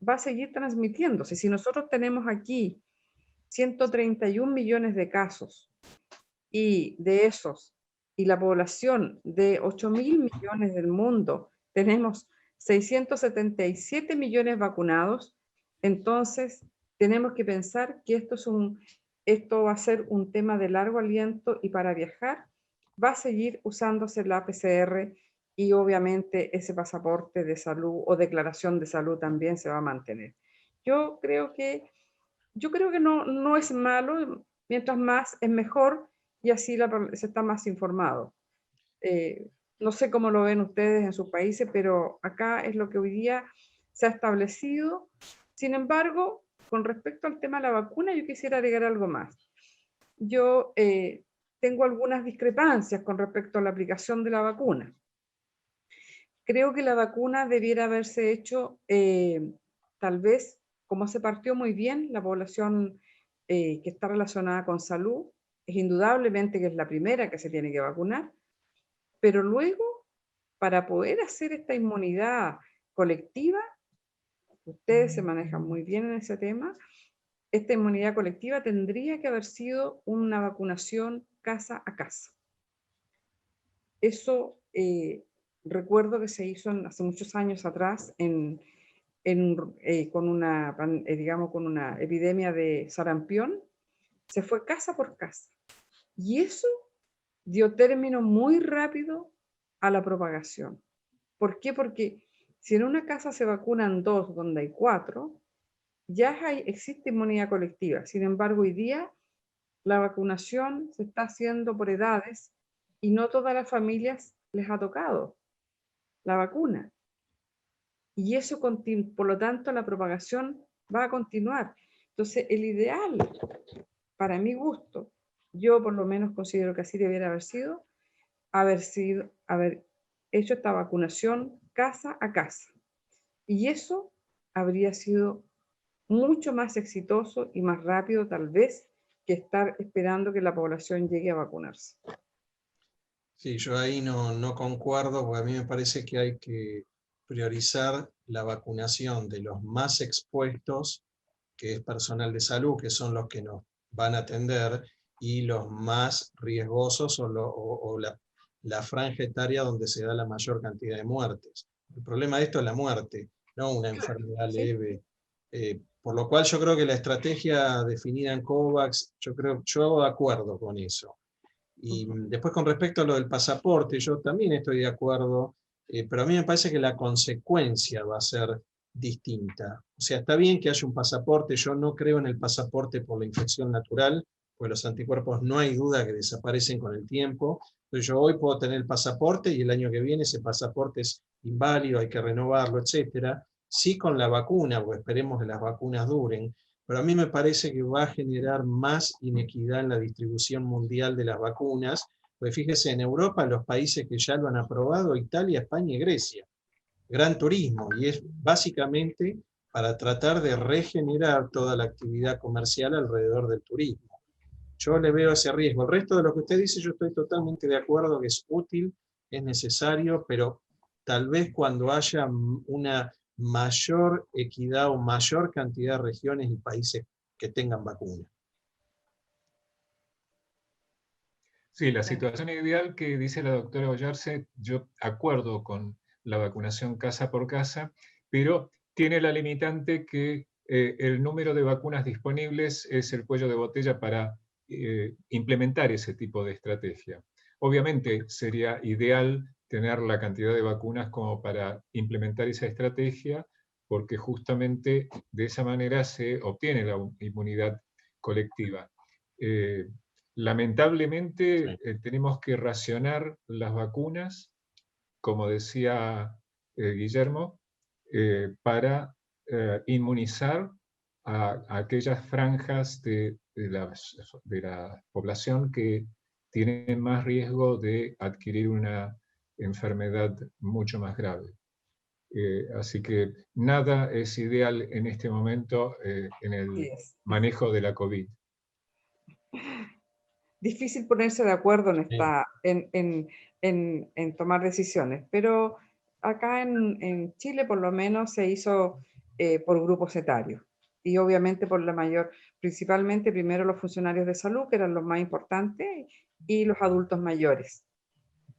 va a seguir transmitiéndose. Si nosotros tenemos aquí 131 millones de casos y de esos, y la población de 8.000 millones del mundo, tenemos 677 millones vacunados, entonces tenemos que pensar que esto va a ser un tema de largo aliento y para viajar va a seguir usándose la PCR y obviamente ese pasaporte de salud o declaración de salud también se va a mantener. Yo creo que no es malo, mientras más es mejor y así se está más informado. No sé cómo lo ven ustedes en sus países, pero acá es lo que hoy día se ha establecido. Sin embargo, con respecto al tema de la vacuna, yo quisiera agregar algo más. Yo tengo algunas discrepancias con respecto a la aplicación de la vacuna. Creo que la vacuna debiera haberse hecho, tal vez, como se partió muy bien, la población que está relacionada con salud, es indudablemente que es la primera que se tiene que vacunar, pero luego, para poder hacer esta inmunidad colectiva, ustedes se manejan muy bien en ese tema, esta inmunidad colectiva tendría que haber sido una vacunación casa a casa. Eso recuerdo que se hizo hace muchos años atrás con una epidemia de sarampión, se fue casa por casa. Y eso dio término muy rápido a la propagación. ¿Por qué? Porque si en una casa se vacunan 2, donde hay 4, ya existe inmunidad colectiva. Sin embargo, hoy día la vacunación se está haciendo por edades y no todas las familias les ha tocado la vacuna. Y eso, por lo tanto, la propagación va a continuar. Entonces, el ideal, para mi gusto, yo por lo menos considero que así debiera haber hecho esta vacunación casa a casa. Y eso habría sido mucho más exitoso y más rápido, tal vez, que estar esperando que la población llegue a vacunarse. Sí, yo ahí no concuerdo, porque a mí me parece que hay que priorizar la vacunación de los más expuestos, que es personal de salud, que son los que nos van a atender, y los más riesgosos o la franja etaria donde se da la mayor cantidad de muertes. El problema de esto es la muerte, no una enfermedad leve. Por lo cual yo creo que la estrategia definida en COVAX, yo hago de acuerdo con eso. Y después con respecto a lo del pasaporte, yo también estoy de acuerdo, pero a mí me parece que la consecuencia va a ser distinta. O sea, está bien que haya un pasaporte, yo no creo en el pasaporte por la infección natural, porque los anticuerpos no hay duda que desaparecen con el tiempo. Entonces yo hoy puedo tener el pasaporte y el año que viene ese pasaporte es inválido, hay que renovarlo, etc. Sí con la vacuna, porque esperemos que las vacunas duren, pero a mí me parece que va a generar más inequidad en la distribución mundial de las vacunas, pues fíjese, en Europa los países que ya lo han aprobado, Italia, España y Grecia, gran turismo, y es básicamente para tratar de regenerar toda la actividad comercial alrededor del turismo. Yo le veo ese riesgo. El resto de lo que usted dice yo estoy totalmente de acuerdo que es útil, es necesario, pero tal vez cuando haya una mayor equidad o mayor cantidad de regiones y países que tengan vacuna. Sí, la situación ideal que dice la doctora Ollarse, yo acuerdo con la vacunación casa por casa, pero tiene la limitante que el número de vacunas disponibles es el cuello de botella para implementar ese tipo de estrategia. Obviamente sería ideal tener la cantidad de vacunas como para implementar esa estrategia, porque justamente de esa manera se obtiene la inmunidad colectiva. Lamentablemente tenemos que racionar las vacunas, como decía Guillermo, para inmunizar a aquellas franjas de la población que tienen más riesgo de adquirir una enfermedad mucho más grave. Así que nada es ideal en este momento en el manejo de la COVID. Difícil ponerse de acuerdo en tomar decisiones, pero acá en Chile por lo menos se hizo por grupos etarios y obviamente principalmente primero los funcionarios de salud, que eran los más importantes, y los adultos mayores,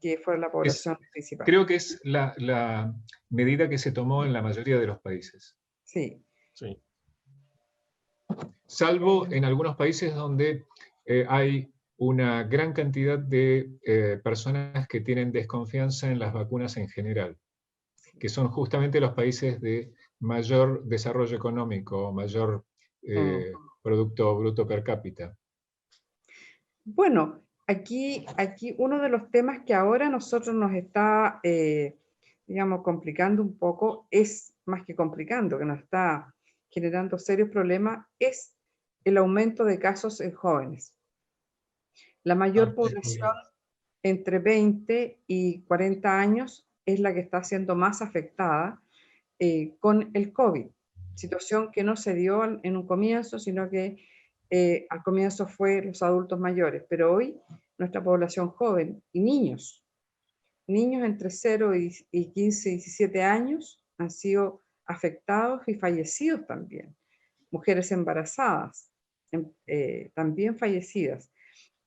que fue la población principal. Creo que es la medida que se tomó en la mayoría de los países. Sí. Sí. Salvo en algunos países donde hay una gran cantidad de personas que tienen desconfianza en las vacunas en general, que son justamente los países de mayor desarrollo económico, mayor Producto Bruto per cápita. Bueno, aquí uno de los temas que ahora nosotros nos está, digamos, complicando un poco, es más que complicando, que nos está generando serios problemas, es el aumento de casos en jóvenes. La mayor población entre 20 y 40 años es la que está siendo más afectada con el COVID, situación que no se dio en un comienzo, sino que al comienzo fue los adultos mayores, pero hoy nuestra población joven y niños entre 0 y 15, 17 años han sido afectados y fallecidos también. Mujeres embarazadas, también fallecidas.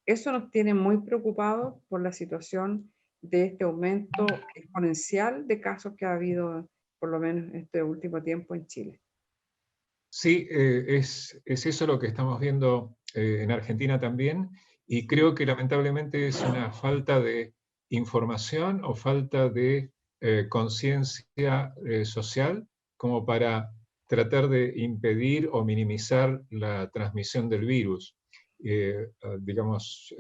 Eso nos tiene muy preocupados por la situación de este aumento exponencial de casos que ha habido, por lo menos en este último tiempo, en Chile. Sí, es eso lo que estamos viendo en Argentina también, y creo que lamentablemente es una falta de información o falta de conciencia social como para tratar de impedir o minimizar la transmisión del virus. Digamos,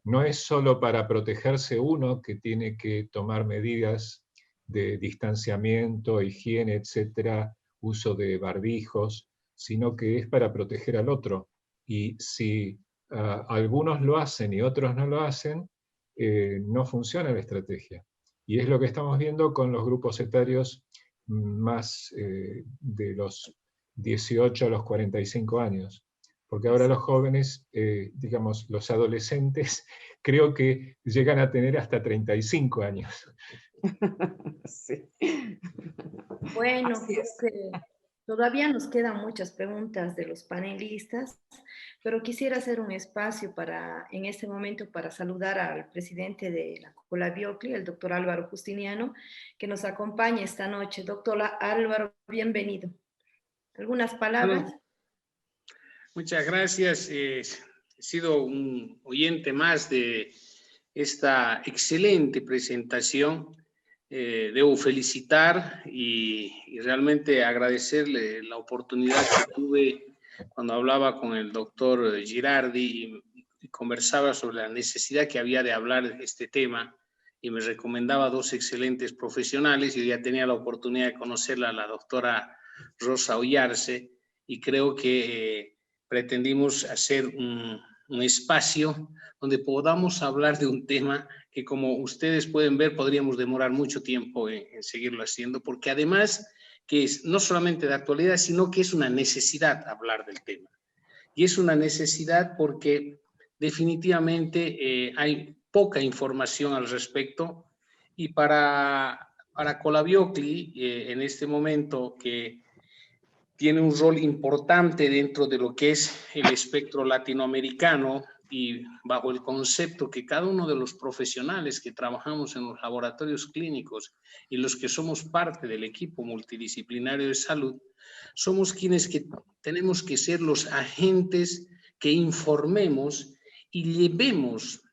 no es solo para protegerse uno que tiene que tomar medidas de distanciamiento, higiene, etcétera, uso de barbijos, sino que es para proteger al otro. Y si algunos lo hacen y otros no lo hacen, no funciona la estrategia. Y es lo que estamos viendo con los grupos etarios más de los 18 a los 45 años. Porque ahora los jóvenes, digamos, los adolescentes, creo que llegan a tener hasta 35 años. Sí. Bueno, creo que todavía nos quedan muchas preguntas de los panelistas, pero quisiera hacer un espacio en este momento para saludar al presidente de la Colabiocli, el doctor Álvaro Justiniano, que nos acompaña esta noche. Doctor Álvaro, bienvenido. ¿Algunas palabras? Bueno, muchas gracias. He sido un oyente más de esta excelente presentación. Debo felicitar y realmente agradecerle la oportunidad que tuve cuando hablaba con el doctor Girardi y conversaba sobre la necesidad que había de hablar de este tema, y me recomendaba dos excelentes profesionales, y ya tenía la oportunidad de conocerla, a la doctora Rosa Ollarse, y creo que pretendimos hacer un espacio donde podamos hablar de un tema que, como ustedes pueden ver, podríamos demorar mucho tiempo en seguirlo haciendo, porque además que es no solamente de actualidad, sino que es una necesidad hablar del tema. Y es una necesidad porque definitivamente hay poca información al respecto, y para Colabiocli, en este momento, que tiene un rol importante dentro de lo que es el espectro latinoamericano, y bajo el concepto que cada uno de los profesionales que trabajamos en los laboratorios clínicos y los que somos parte del equipo multidisciplinario de salud, somos quienes que tenemos que ser los agentes que informemos y llevemos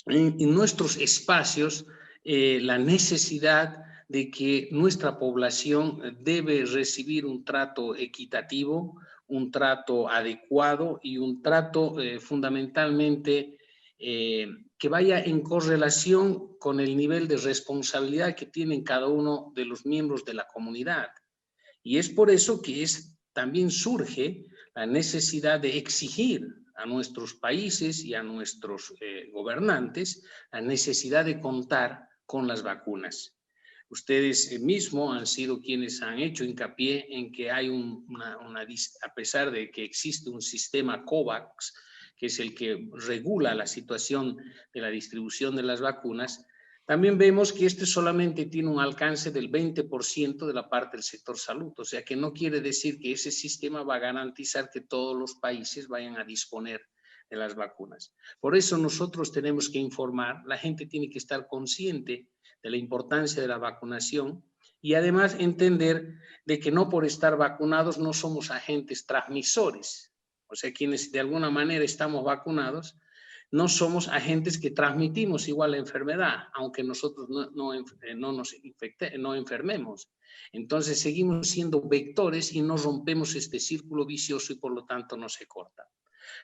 en nuestros espacios la necesidad de que nuestra población debe recibir un trato equitativo, un trato adecuado y un trato fundamentalmente que vaya en correlación con el nivel de responsabilidad que tienen cada uno de los miembros de la comunidad. Y es por eso que también surge la necesidad de exigir a nuestros países y a nuestros gobernantes la necesidad de contar con las vacunas. Ustedes mismos han sido quienes han hecho hincapié en que hay a pesar de que existe un sistema COVAX, que es el que regula la situación de la distribución de las vacunas, también vemos que este solamente tiene un alcance del 20% de la parte del sector salud. O sea que no quiere decir que ese sistema va a garantizar que todos los países vayan a disponer de las vacunas. Por eso nosotros tenemos que informar, la gente tiene que estar consciente de la importancia de la vacunación y además entender de que no por estar vacunados no somos agentes transmisores. O sea, quienes de alguna manera estamos vacunados, no somos agentes que transmitimos igual la enfermedad, aunque nosotros no enfermemos. Entonces seguimos siendo vectores y no rompemos este círculo vicioso y por lo tanto no se corta.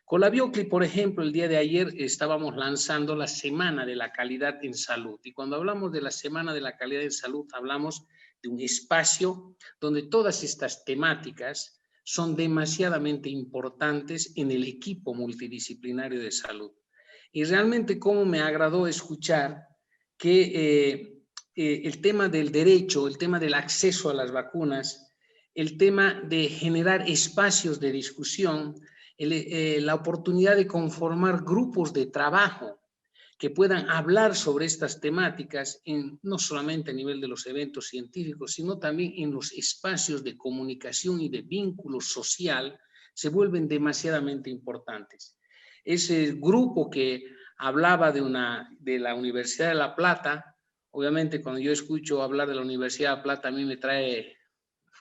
Con la Biocli, por ejemplo, el día de ayer estábamos lanzando la Semana de la Calidad en Salud. Y cuando hablamos de la Semana de la Calidad en Salud, hablamos de un espacio donde todas estas temáticas son demasiadamente importantes en el equipo multidisciplinario de salud. Y realmente cómo me agradó escuchar que el tema del derecho, el tema del acceso a las vacunas, el tema de generar espacios de discusión, la oportunidad de conformar grupos de trabajo que puedan hablar sobre estas temáticas, no solamente a nivel de los eventos científicos, sino también en los espacios de comunicación y de vínculo social, se vuelven demasiadamente importantes. Ese grupo que hablaba de la Universidad de La Plata, obviamente cuando yo escucho hablar de la Universidad de La Plata, a mí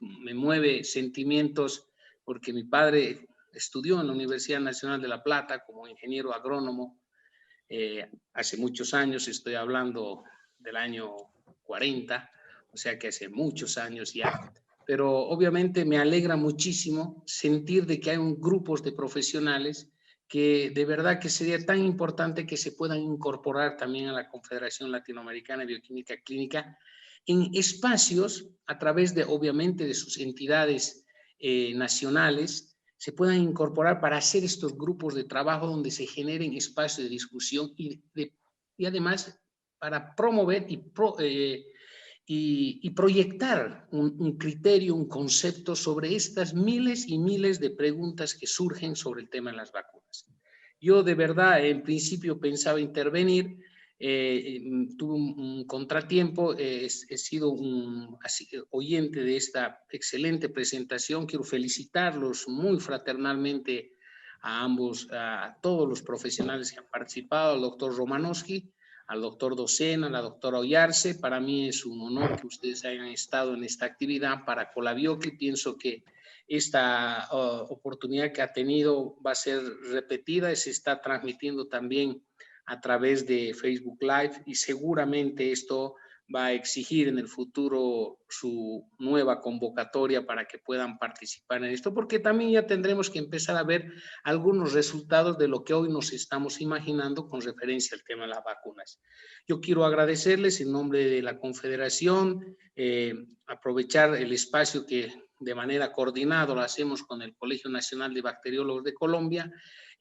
me mueve sentimientos, porque mi padre estudió en la Universidad Nacional de La Plata como ingeniero agrónomo hace muchos años, estoy hablando del año 40, o sea que hace muchos años ya. Pero obviamente me alegra muchísimo sentir de que hay grupos de profesionales que de verdad que sería tan importante que se puedan incorporar también a la Confederación Latinoamericana de Bioquímica Clínica en espacios a través de, obviamente, de sus entidades nacionales, se puedan incorporar para hacer estos grupos de trabajo donde se generen espacios de discusión y además para promover y proyectar un criterio, un concepto sobre estas miles y miles de preguntas que surgen sobre el tema de las vacunas. Yo de verdad en principio pensaba intervenir, tuve un contratiempo, he sido un oyente de esta excelente presentación. Quiero felicitarlos muy fraternalmente a todos los profesionales que han participado, al doctor Romanowski, al doctor Docena, a la doctora Ollarse. Para mí es un honor que ustedes hayan estado en esta actividad para Colabiocli. Pienso que esta oportunidad que ha tenido va a ser repetida y se está transmitiendo también a través de Facebook Live y seguramente esto va a exigir en el futuro su nueva convocatoria para que puedan participar en esto, porque también ya tendremos que empezar a ver algunos resultados de lo que hoy nos estamos imaginando con referencia al tema de las vacunas. Yo quiero agradecerles en nombre de la Confederación, aprovechar el espacio que de manera coordinada lo hacemos con el Colegio Nacional de Bacteriólogos de Colombia,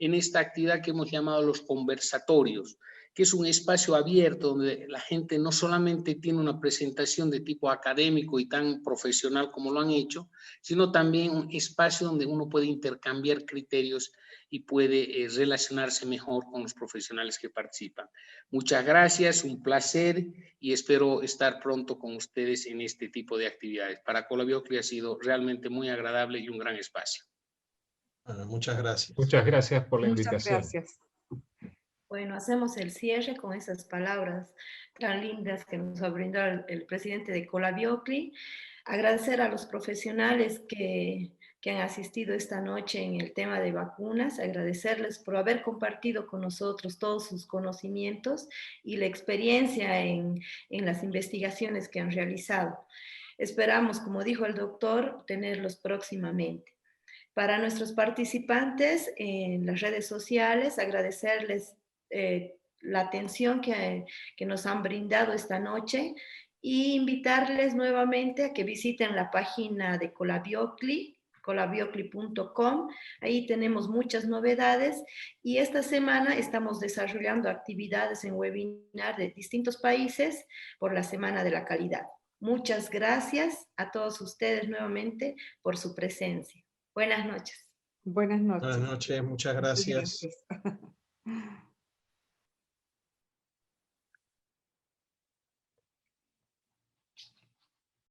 en esta actividad que hemos llamado los conversatorios, que es un espacio abierto donde la gente no solamente tiene una presentación de tipo académico y tan profesional como lo han hecho, sino también un espacio donde uno puede intercambiar criterios y puede relacionarse mejor con los profesionales que participan. Muchas gracias, un placer y espero estar pronto con ustedes en este tipo de actividades. Para Colabiocli ha sido realmente muy agradable y un gran espacio. Bueno, muchas gracias. Muchas gracias por la invitación. Muchas gracias. Bueno, hacemos el cierre con esas palabras tan lindas que nos ha brindado el presidente de Colabiocli. Agradecer a los profesionales que han asistido esta noche en el tema de vacunas, agradecerles por haber compartido con nosotros todos sus conocimientos y la experiencia en las investigaciones que han realizado. Esperamos, como dijo el doctor, tenerlos próximamente. Para nuestros participantes en las redes sociales, agradecerles la atención que nos han brindado esta noche y invitarles nuevamente a que visiten la página de Colabiocli, colabiocli.com. Ahí tenemos muchas novedades y esta semana estamos desarrollando actividades en webinar de distintos países por la Semana de la Calidad. Muchas gracias a todos ustedes nuevamente por su presencia. Buenas noches. Buenas noches. Buenas noches, muchas Muchas gracias. gracias.